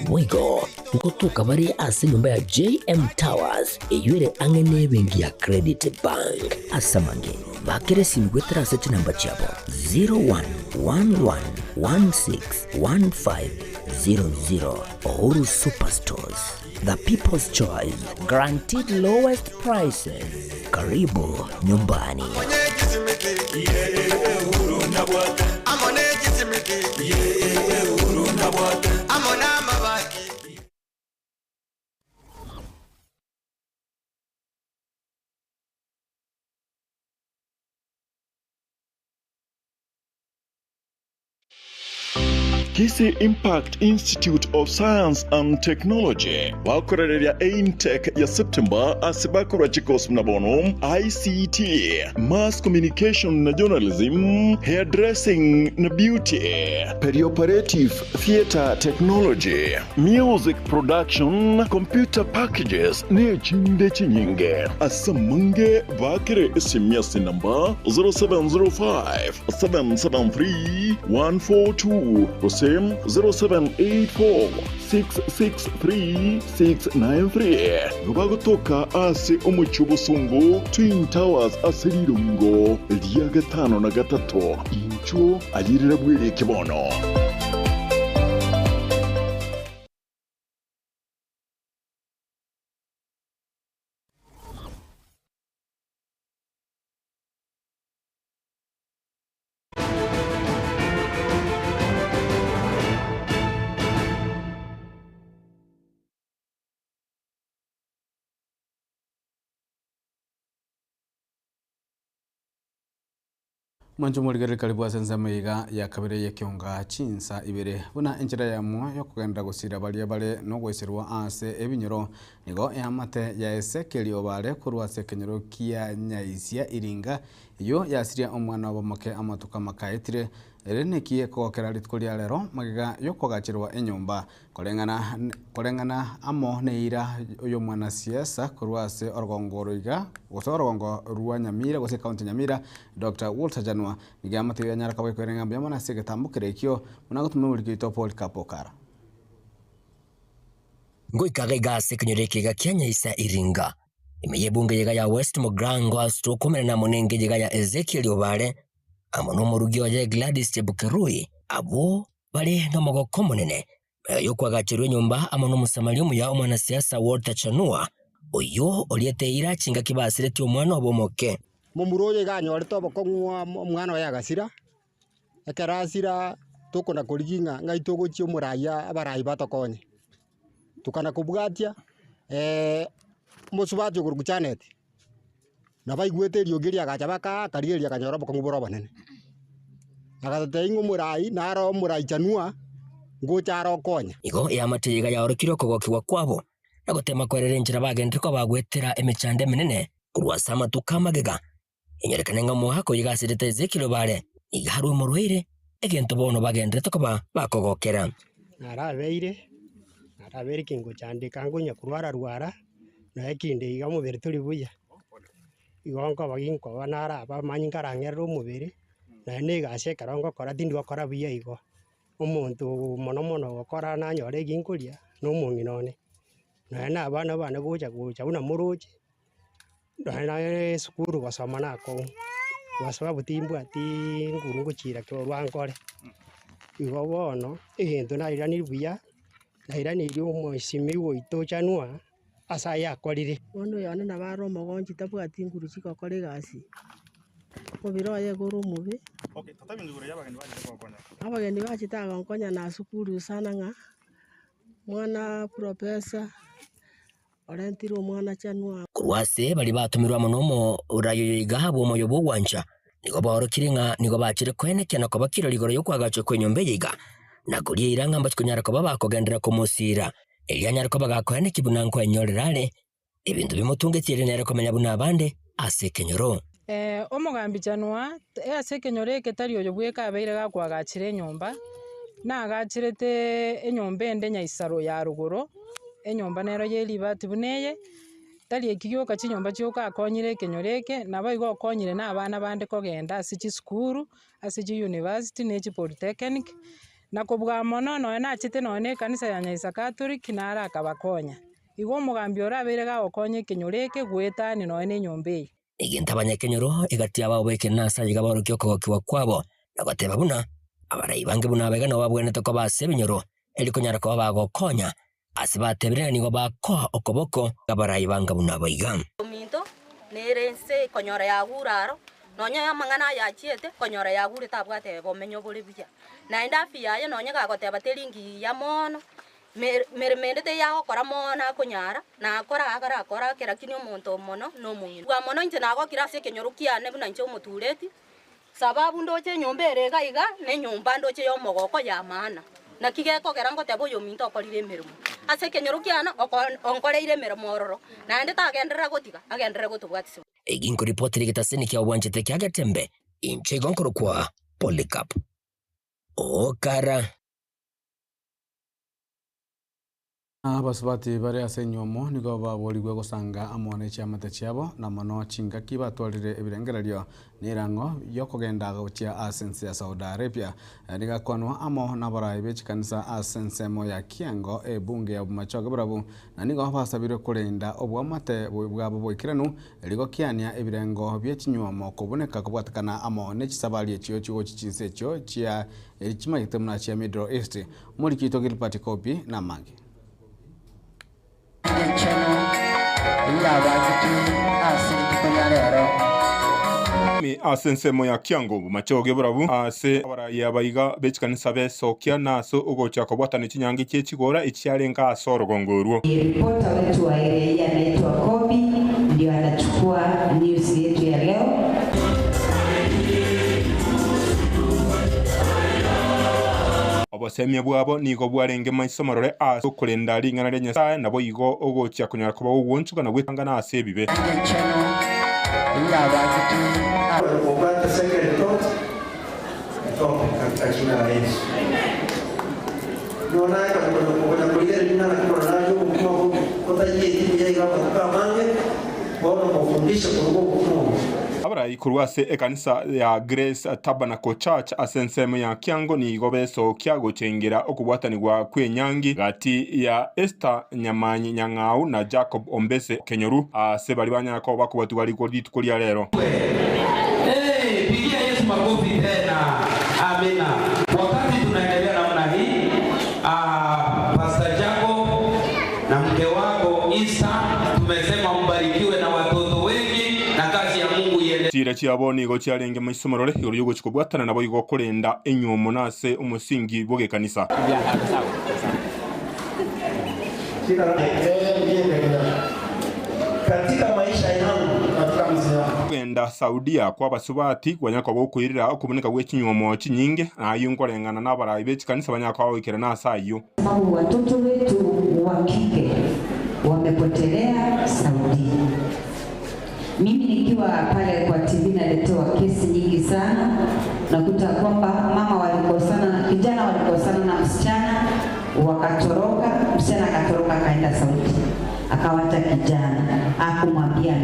Bwigo ngutuka bari ase nyumba ya JM Towers iyo ire ange n'ebengi ya Credit Bank. Asamange bakere simgwetera sete namba chabo 0111161500. Uhuru Superstores, the people's choice, guaranteed lowest prices. Karibu nyumbani.
Kisii Impact Institute of Science and Technology bakorereria AIMTech ya September asibakora chikos mnabono ICT, Mass Communication na Journalism, Hairdressing na Beauty, Perioperative Theatre Technology, Music Production, Computer Packages ne chinde chinyinge. Asamange bakere SMS number 0705 773 142 0784 663 693. Rubagotoka ase umuchubusungu Twin Towers asirirungo liya gatano na gatatu incho alirira bwire kibono.
Manjo muligere karibu asenza yiga ya kabere ya kionga chinsa ibere buna enjira ya mwa yo kugenda gusira bali bale no gwesirwa ase ebinyoro nigo yamate ya Ezekiel obale kurwa sekenyoro kia nyaisia iringa yo yasiria omwana obomoke amatuka makaitire erenekie kokera litkolia lero magiga yo kogachirwa enyumba kolengana amo neira uyo mwana siasa kurwa se orgongoroiga gosorogongo ruwa Nyamira gose county Nyamira Dr. Walter Janwa nigamate yanyara kabwe kwerenga byamana sege tambukirekyo munagotumwe Paul Kapokara
ngoikagaiga sekenyoreke Kenya isa iringa imeyebunge yega ya West Mugrango astokomera na monenge yega ya Ezekiel obale amono murugi wa Gladys Chebukerui abo bale no mogoko munene yo kwagachirwe nyumba amono musamalimu ya omwana siasa Walter Chanua oyo olieteira chinga kibasire ti omwana obomoke
mumuroje ganyo rito bokongwa omwana wa yagasira ekarasira tukona kuriginga ngaito gochi omuraya abarayi batokonye tukana kubwatia musubati guruguchanet na baigwete riogeria gachabaka karigeria kanyoro bokonguboro banene agatateingo murai naro murai Chanua ngocharo konya
igo yamatiriga ya orokiro kogokwa kwabo nagotema kwerere njira bagendriko bagwetera emechande menene kurwa sama tukamagega inyerekane nga muhako yigasirite Ezekiel bare igaharwe murwire egento bono bagendrete koba bakogokera
narabere kingo chande kangonya kurwara rwara na ekinde iga mubere turi buya igonko baginko banara bamanyikarangero mubere na negase karongo kora tindi bakora buya igo umuntu mono gukora na nyore ginkuria no munginone na abana gocha una muroje na sukuru basoma nako basaba butimbwa ati ngurungu chira kyo rwankore igo bono egento na irani buya na irani ryo mwishimi woito Chanua asa yakorire
bono yana na baro mogonji tabwati nguru chikokore gasi obiro ye guru mubi
tatami nguru yabageni baje kokonya
abageni baje tagonkonya na sukuru sana nga mwana professor orentiro mwana Chanua
kurwase bali batumirwa munomo urayo igahabo moyo bwanja nigo borokire ng'a nigo bachire kwenekea na koba kirori igoro yokwagachwe kwe nyomba yiga na kuria iranga mbati kunyara koba bakogendera kumusira elianyara koba gakweneki bunanko enyorerare ebintu bimutungetiere nere komenya buna abande ase Kenyoro.
Omogambi chanwa ase Kenyoro eketari oyo bweka abeire gakwagachire enyomba nagachirete enyomba ende nyaisaro ya ruguru enyomba nero yeribati buneye tari ekigioka chinyomba chioka akonyire Kenyoro eke nabo igo okonyire na abana bande kogenda ase chisukuru ase university ne polytechnic na kobwa mono no nachete none kanisa ya Nyaisa Catholic nara akabakonya igo omogambi ora abeire gakonya Kenyoro eke gwetani none nyomba eyi
egenta abanyakenyoro egati aba obeke nasa yigaboro kyokogokiwa kwabo nagoteba buna abarai bange buna abega no babwenete ko base binyoro elikonyara ko bagokonya asibatebere nigo bakoa okoboko abarai banga buna baiga
minto nerense konyora ya guraro nonya yamangana ya chiete konyora ya gure tabwate bomenyo buri buya na ndafi yaye nonya gagoteba telingi ya mono meremendete yago kora mona kunyara na akora kera kini omonto mono no munyi gwa mono nje nago kirase Kenyoro kiane buna nje omutureti sababu ndoche nyomba erega iga ne nyomba ndoche yo mogoko ya maana na kigeko kera ngotebo yo minto okorire emirimo ase Kenyoro kiana onkoreire emirimo ororo na ndeta agendera gotiga agendera gotubwatise
eginko ripoti rigitaseni kia wanjete kia gatembe inche gonkoro kwa Polycarp okara
abasubati bari ase nyomo nigo baborigwe gusanga amone chiamate chiabo na mono chingaki batwarire ebirengererio nirango yokogenda gochia asense ya Saudi Arabia nigakonwa amo na barai bechikanisa asense mo ya Kiango ebunge ya Machoge burabu na nigo basabire kurenda obwamate bwabo boikiranu ligo kiania ebirengo byechinyuamo kuboneka kubwatakana amo nechisabali echiyo chigo chichinse echo chia chimagitemna chia Middle East muri kito Gilbert Kopi na Magi
mi asense mo ya Kiango Machoge burabu ase abarai abaiga bechikanisa besokia naso ugocha kobwatana chinyangi chechigora echiarenga asoro gongorwo.
Ripota wetu wa area anaitwa Kobi ndio anachukua news yetu ya leo.
Obosemia bwabo nigo bwarenge maisomorore aso kurenda ringana rya Nyasaye nabo igo ogocha kunyara kuba uwonchuka na gwitangana ase bibe. Abarai kurwase ekanisa ya Grace Tabernacle Church asensemo ya Kiango nigo beso kiagochengera okubwatanirwa kwenyangi gati ya Esther Nyamanyi Nyang'au na Jacob Ombese Kenyoru ase bali banyako bakubatu bali kodit kulia lero.
Pigia Yesu makofi tena. Amina. Wakati tunaendelea namna hii, Pastor Jacob na mke wako Isa tumesema mbarikiwe na watoto wengi na kazi ya Mungu iendelee.
Tira chiaboni go chiarenge maisomorore yorugo chikobwatana nabo igo kurenda enyomo nase umusingi boge kanisa.
Katika maisha yangu katika mzee
kugenda Saudia kwa basubati kwanyako bokwirira okuboneka gwekinyomo chinyinge ayungorengana n'abarai bechikanisa banyako awikira nasayo.
Sababu watoto wetu wa kike wamepotelea Saudia. Mimi nikiwa pale kwa TV naletewa kesi nyingi sana, nakuta kwamba mama walikosana, kijana walikosana na msichana wakatoroka, msichana akatoroka akaenda Saudia. Akawacha kijana, akumwambia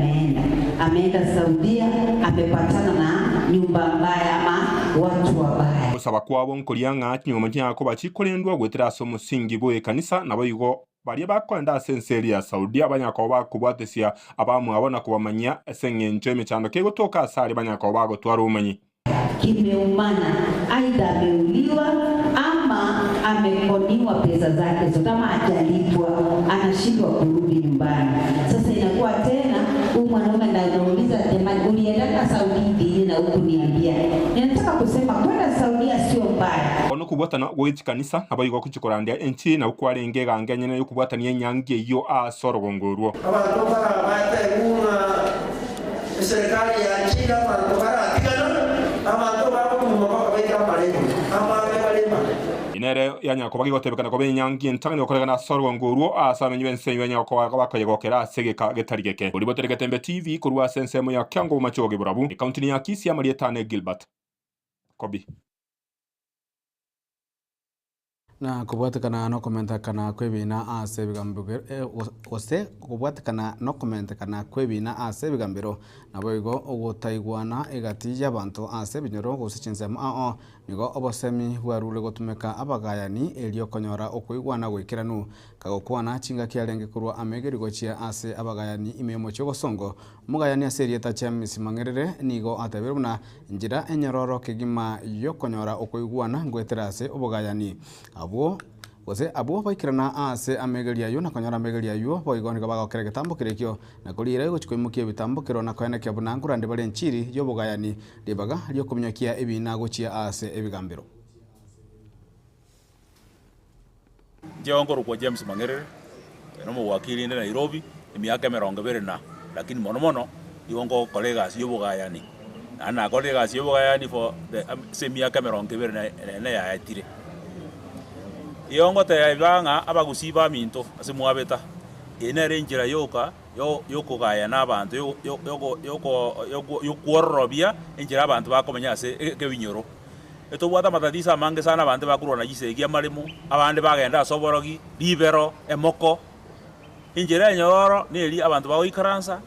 ameenda Saudia, amepatana na nyumba mbaya ama watu wabaya.
Musaba kwabo nkolianga nyuma cyako bachikolendwa gwetera so musingi boye kanisa nabo igo bari bakwenda senseri ya Saudia banyako bakubwatesia abamu abona kubamanya esenge ncheme cyando kego toka asari banyako bago twarumanyi
kimeumana, aidha ameuliwa ama amekoniwa pesa zake zote, kama ajalipwa anashindwa kurudi nyumbani. Sasa inakuwa tena huyu mwanaume anauliza, jamani, ulienda Saudi na huku niambia. Ninataka kusema kwenda Saudia sio mbaya.
Ono kubwatana gwechi kanisa abayigo kuchikorandia enchi na ukwarenge ganganye na kubwatania nyange yo asoro gongorwo.
Abantu bara bata serikali ya China para atigana
abantu bakumumako baita maremo amane marema
inere yanyako bagigotebekana ko benyangi ntangani okoragana sorgo nguruo asamenyi bense yanyako bakayegokera asegeka getarigeke uri botereke tembe TV kurwa sensemo ya kyango machoge burabu county ya Kisii ya Marietane Gilbert Kobi
na kubwatikana no komenta kana kwebina ase bigambiro ose kubwatikana no komenta kana kwebina ase bigambiro naboigo ogotaigwana egati y'abantu ase binyoro gusichinzema nigo obosemi bwarule gotumeka abagayani elio konyora okuigwana gwikiranu kagokwana chinga kiarenge kurwa amegeri gochia ase abagayani imemo chogosongo mugayani aserie tacha misimangerere nigo atabiruna njira enyororo kegima yokonyora okuigwana ngwetera ase obogayani abo baikirana ase amegeria yo na konyora amegeria yo boigoni bagokere getambo kirekio na kulire gochikoimukia bitambukiro na koene kia bunangura ndibale nchiri yo bogayani libaga lyo kumnyokia ebina gochia ase ebigambiro
Jongo kwa James Mangerere no muwakili ndi Nairobi emiaka 20 lakini mono yongo colleagues yo bogayani ana colleagues yo bogayani for the semiaka 20 na ya atire yongo te ibanga abagusiba minto ase mwabeta ene renjira yoka yoko gaya n'abantu yokorobia enjira abantu bakomenya ase kebinyoro etobwata matadisa mange sana abantu bakurona gisegia marimo abandi bagenda asoborogi libero emoko enjira enyororo neli abantu bagoikaransa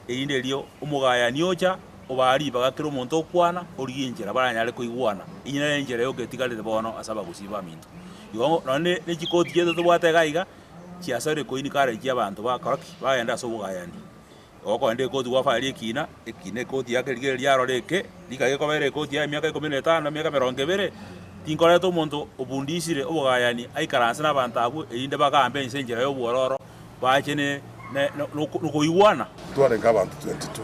einde elio umugaya niocha obari bagakira omonto okwana ori enjira baranyale koigwana inyina enjira yoketigalete bono asaba gusiba minto yongo none nechikoti yeto tobwate gaiga chiasare koini kare y'abantu bakoroki bagenda asobugayani oko ende koti gwafari ekine koti yake ligere lyaro leke likage kobere koti ya miaka 15 miaka 20 tinkoreto omonto obundisire obugayani aikaranse n'abantu abo erinde bagambe ensenjera y'obwororo bachene nukoigwana
twarenga abantu 22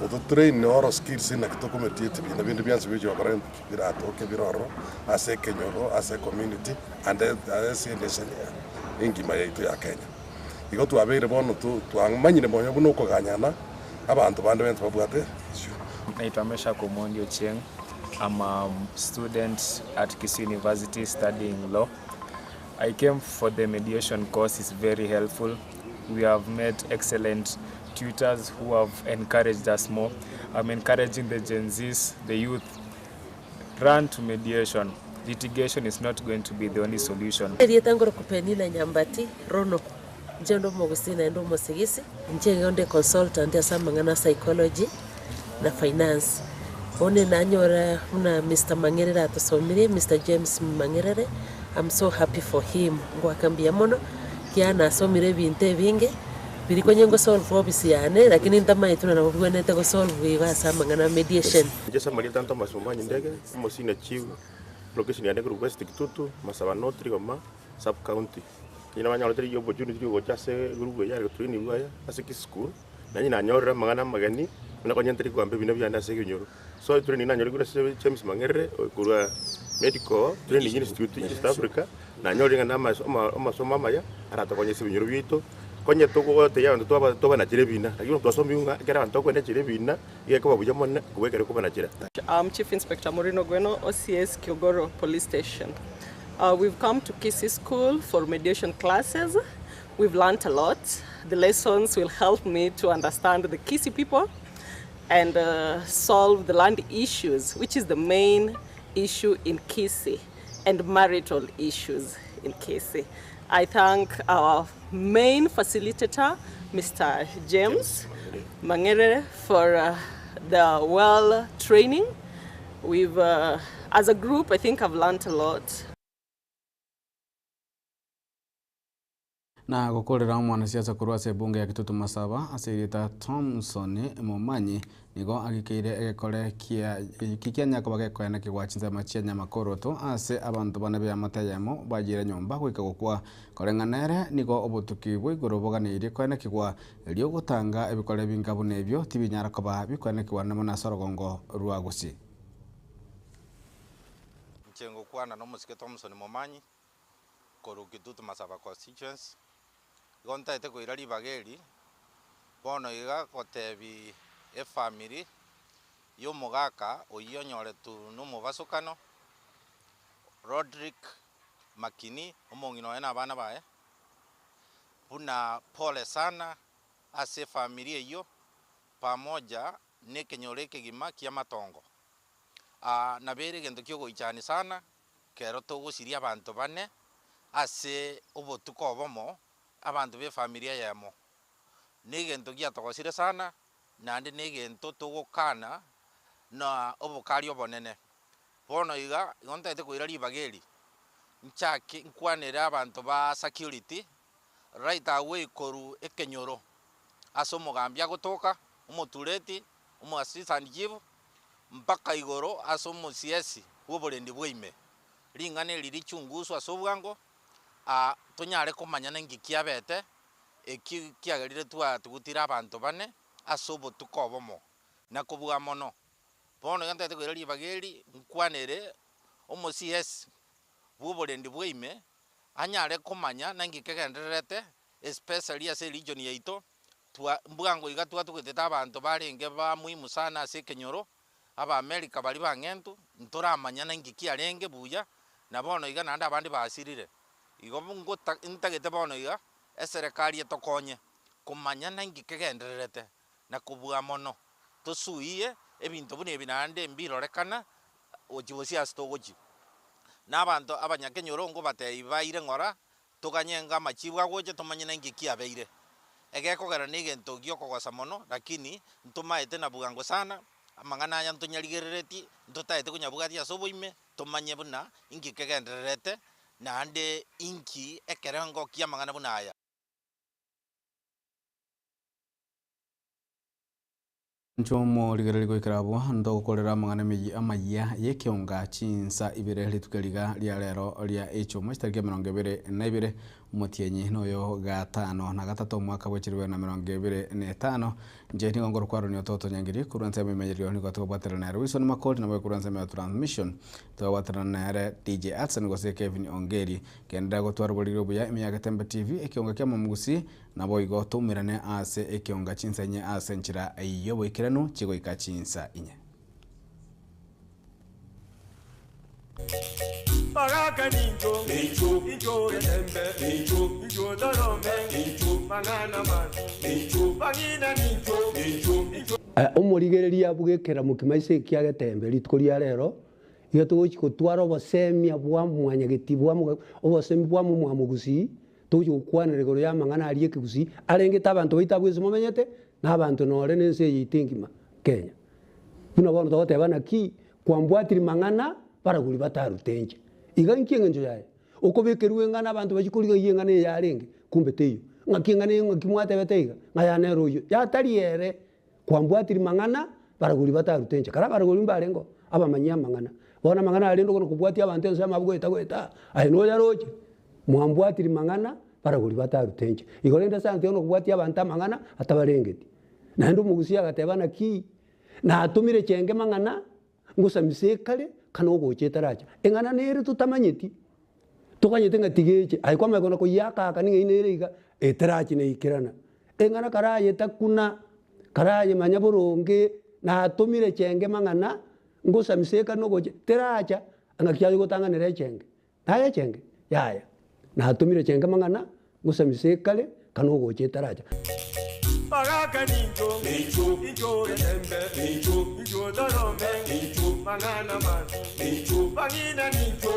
oto train oro skills na kitoko metiete bina bindu byanze byo bakora birato ke biroro ase kenyoro ase community and ase ndesenya ingima yetu ya Kenya igo twabere bono twamanyire moyo buno kuganyana abantu bande bentu babwate
naitwa Mesha Komondi Ochieng. I'm a student at Kisii University studying law. I came for the mediation course. It's very helpful. We have met excellent tutors who have encouraged us more. I'm encouraging the Gen Zs, the youth, run to mediation. Litigation is not going to be the only solution.
Erietangoro kupenina nyambati rono njendo mogusina ndo mosigisi njenge onde consultant ya samangana psychology na finance one nanyora una Mr. Mangerere atosomire Mr. James Mangerere. I'm so happy for him ngwakambia mono kiana asomire binte binge biriko nyengo solve obisi yane lakini ntamaituna na bugwenete go solve basamangana mediation
jesa maria tanto masomanyi ndege mosina chiu location ya Negro West Kitutu Masaba North Rigoma sub county ina manyalo teri opportunity go jase group ya training waya asiki school na nyina nyora mangana magani na konyenteri kwambe bino byanda sekinyoro so training na nyori gura James Mangerere kurwa medical training institute in East Africa na nyori ngana masomo maya arata konye sekinyoro bito konye toko te ya ndo toba na jirebina lakini twasomi unga kera ntoko na jirebina yeke babuja mone kuwekere kuba na jira.
Chief Inspector Morino Gweno, OCS Kiogoro Police Station. We've come to Kisii School for mediation classes. We've learned a lot. The lessons will help me to understand the Kisii people and solve the land issues, which is the main issue in Kisii, and marital issues in Kisii. I thank our main facilitator, Mr. James Mangerere, for the well training. We've, as a group, I think I've learned a lot.
Na gukorera mwanasiasa kurwa se bunge ya Kitutu Masaba asirita Thompson Momanyi nigo agikeire egekore kikianya ko bagekoena kigwachinza machia nyama koroto ase abantu bane bya matayemo bajire nyomba gwika gukwa korenganere nigo obutuki bwigoro boganire koena kigwa elio gutanga ebikore bingabu nebyo tibinyara koba bikoena kigwa namo na sorogongo rwa gusi
Chengo kwana no musike Thompson Momanyi koru Kitutu Masaba constituency gonta ete koirari bageri bono iga kotebi family y'omogaka oyo onyoretu n'omobasukano Rodrick Makini omong'ina oye na abana baye buna pole sana ase familia eyo pamoja n'ekenyoro ekegima kia matongo nabere egento kiogoichani sana kero togosiria abanto bane ase obotuko obomo abanto be familia yamo negento giatogosire sana nande negento togokana na obokari obonene bono iga ntaete koira ribageri nchake nkwanere abantu ba security right away koru ekenyoro ase omogambi agotoka omotureti omoassistant chief mpaka igoro ase omosiesi bwoborendi bwaime ring'ana eri richunguswa ase obwango tonyare komanya naki kiabete eki kiagerire tugutire abanto bane ase obotuko obomo nakobua mono bono iga ntaete koira ribageri nkwanere omo-CS bwoborendi bwaime anyare komanya naki kegendererete especially ase region yaito mbwango iga twatugutete abanto barenge ba muhimu sana ase ekenyoro aba America bari bang'entu ntoramanya naki kiarenge buya na bono iga nande abandi basirire igo ntagete bono iga eserekari etokonye komanya naki kegendererete na kobua mono tosuiye ebinto buna ebi nande mbirorekana ochibosi ase togochi n'abanto abanyakenyoro ngo batei baire ng'ora toganyenga amachibu agoche tomanye naki kiabeire egekogera negento giokogosa mono lakini ntomaete na bwango sana amang'ana aya ntonyarigerereti ntotaete konyabwatia ase oboime tomanye buna inki kegendererete nande inki ekerengo kia amang'ana buna aya
nchomo rigereri goikarabwo ndogokorera amang'ana meyi amaya yekionga chinsa ibere ritukeriga ria rero ria echomo chitariki 22 omutienyi noyo gatano na gatatu mwaka bwechirwe na 25 njeni ngongoro kwaro ni ototo nyangiri kuranza memeyerio ni goto batera na Wilson Makoli na kuranza me transmission to batera na DJ Atson gose Kevin Ongeri kenda gotwara boliro buya emyaka Tembe TV ekionga kya mamugusi na boigo tumirane ase ekionga chinsa nye ase nchira ayobo ikirano chigo ikachinsa inye
Pagaka ninjo, ninjo retembe, ninjo dorome, mangana man, pagina ninjo.
Omorigereria bugekera mukimaise kiagetembe rituko ria rero iyo tugochi gutwara obosemia bwa mwanya getibwa obosemi bwa mwamugusi tugochi gukwanire goro ya mang'ana ari ekigusi arengeta abantu baitabwese momenyete n'abantu nore nense yitingima Kenya buna bono togoteba naki kwambwatiri mang'ana baraguri batarutenje iga nkiengenjo yaye okobekerwe ngana abantu bachikuriga yengana yarenge kumbe teyo ngakingana ngakimwate beteiga ngayane royo yatariere kwambwatiri mang'ana baraguri batarutenje kara baraguri mbarengo abamanyia mang'ana bona mang'ana ari ndo kubwati abantu ense amabweta gweta ayi no yaroje mwambwatiri mang'ana baraguri batarutenje igorenda sante ono kubwati abantu mang'ana atabarengeti na ndo mugusia gateba naki na atumire chenge mang'ana ngusamise kale kanogocheta racha eng'ana nere tutamanyeti tukanyete ngatigeche aikwa magona ko yaka kaninga ineriga eterachi neikirana eng'ana karaye takuna karaye manyaboronge na atumire chenge mang'ana ngusamise kanogoche teracha angakyaje gotanganira chenge naye chenge yaya na atumire chenge mang'ana ngusamise kale kanogocheta racha
Pagaka ninjo, ninjo retembe, ninjo dorome, mangana man, pagina ninjo.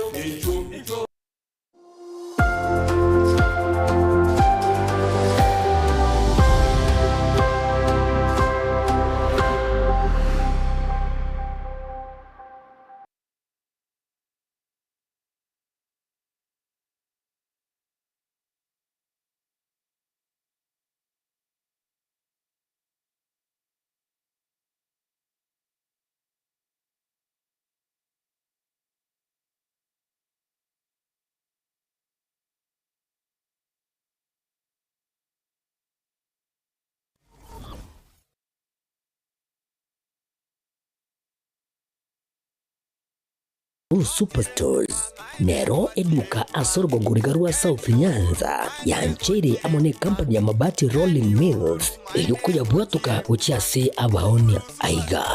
Superstores nero eduka asorgo ngurigarua South Nyanza ya nchere amone company ya mabati Rolling Mills eyuko yabwatuka uchiase abaonia aiga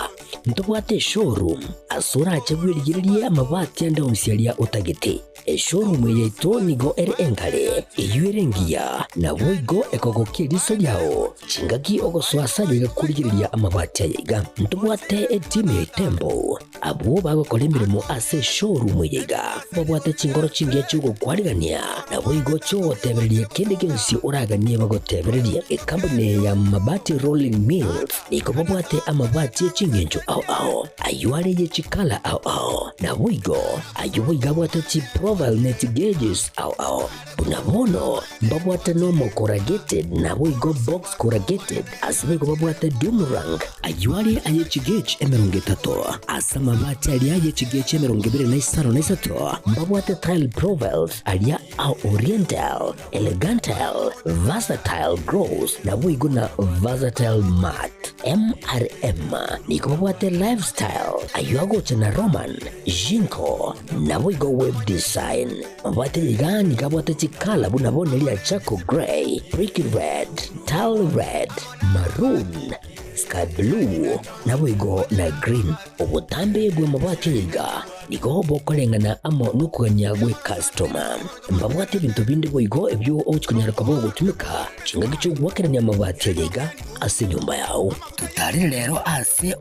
ntubwate showroom asura achagwirigirie amabati anda onsialia utagete showroom yeito nigo ere engale eyuerengia na boigo ekogokie riso yao chingaki ogoswasa yegakurigiria amabati aiga ntubwate team Tembo abo bagokora imirimo ase showroom yiga babwate chingoro chingia chugo kwarigania na boigo cho tebererie kende gensi uraganie bagotebererie company ya mabati Rolling Mills niko babwate amabati chingenjo au ayuare ye chikala au na boigo ayuiga bwate chi profile net gauges au bunabono babwate normal corrugated na boigo box corrugated asibego babwate Dumarang ayuare aye chigage emerungetato asama mabati alia ye chigage emerungebere na isaro na isato babwate tile profiles alia au oriental elegantal versatile gross na boigo na versatile mat MRM niko babwate lifestyle ayuago chana Roman Jinko na boigo web design babwate yigani kabwate chikala bunabone lia Chaco Gray, Bricky Red, Tile Red, Maroon, Sky Blue na boigo na green obutambe gwe mabwate yiga niko bokolengana amo nukuganya gwe customer mbabwate bintu bindi boigo ebyo ochikunyara kabo gutumika chinga cyo gwakeranya amabati yiga ase nyumba yao tutari rero ase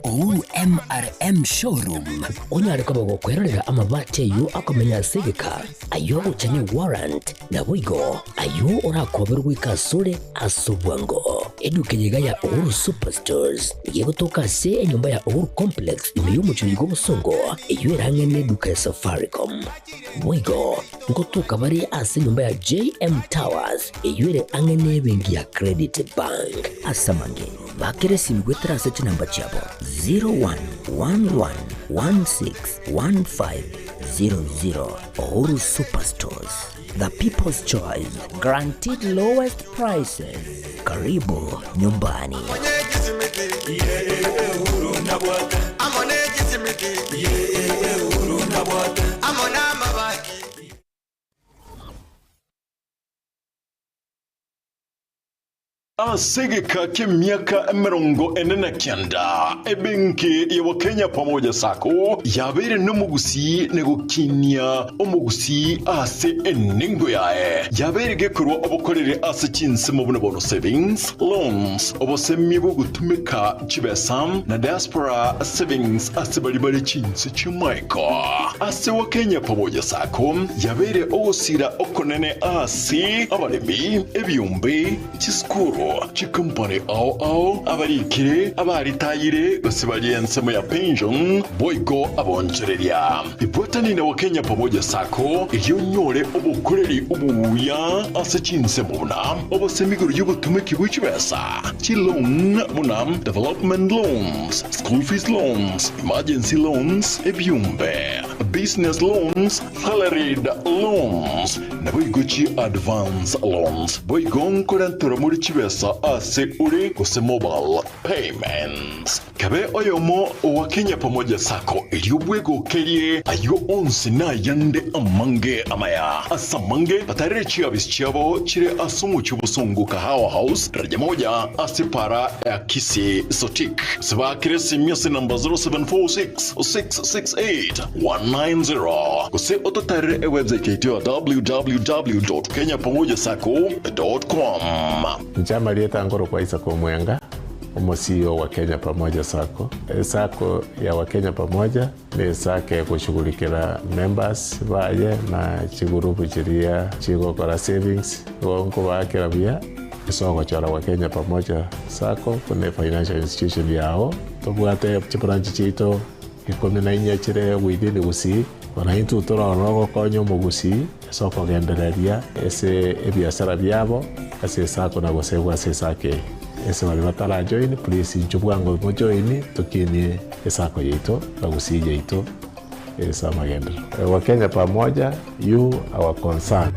MRM showroom onyare kabo gukwerera amabati yu akomenya segeka ayo gucanye warrant na boigo ayo urakoberwa ikasure asubwango eduke yiga ya Uhuru Superstores yego toka se nyumba ya Uhuru Complex niyo mucurigo busongo iyo erange neduka ya Safaricom boigo ngotoka bari ase nyumba ya JM Towers iyo ere ange nebengi ya Credit Bank asamange bakere simgwetera ase namba chabo 0111161500 Uhuru Superstores, the people's choice, guaranteed lowest prices. Karibu nyumbani.
Asegeka k'emyaka 49 ebenki ya Kenya pamoja sako yabere n'omugusi negokinia omugusi ase enengo yae yabere gekurwa obukorere ase chinsemo buno savings loans obosemi bwo gutumika chibesam na diaspora savings ase bali chinse chimaiko ase wa Kenya pamoja sako yabere osira okonene ase abalemi ebyumbe chiskuru chikampani au abarikire abaritayire basibali ensemo ya pension boigo abonchereria ibwatani na Kenya pamoja sako yonyore obukoreri ubuya ase chinsemo buna obosemiguru y'ubutumiki bw'ikibesa chilon buna development loans, school fees loans, emergency loans, ebyumbe business loans, salaried loans na boigo chi advance loans boigo nkorantura muri kibesa ase uri kuse mobile payments kabe oyomo wa Kenya pamoja sako iliyobwego kerie ayo onsi na yande amange amaya asamange atarechi abisichabo chire asumu chubusongo kahawa house raja moja asipara ya kisi sotik seba kiresi miasi namba 0746-668-190 kuse ototare website yetu www.kenyapamojasako.com.
Njama lieta ngoro kwa Isako Mwenga CEO wa Kenya Pamoja Sako. Sako ya Wakenya Pamoja ni sake kushughulikira members baye na chigurupu chiria chigokora savings wonko wake rabia isongo chara Wakenya Pamoja Sako kuna financial institution yao tobwate chibranchi chito ikome na inya chire within usi wana intu tora rogo konyo mugusi soko gendereria ese ebiasara byabo ase sako na gosebwa ase sake ese wali batala join please njubwango mo join tukini esako yeito bagusije yeito esa magendo wa Kenya Pamoja you our concern.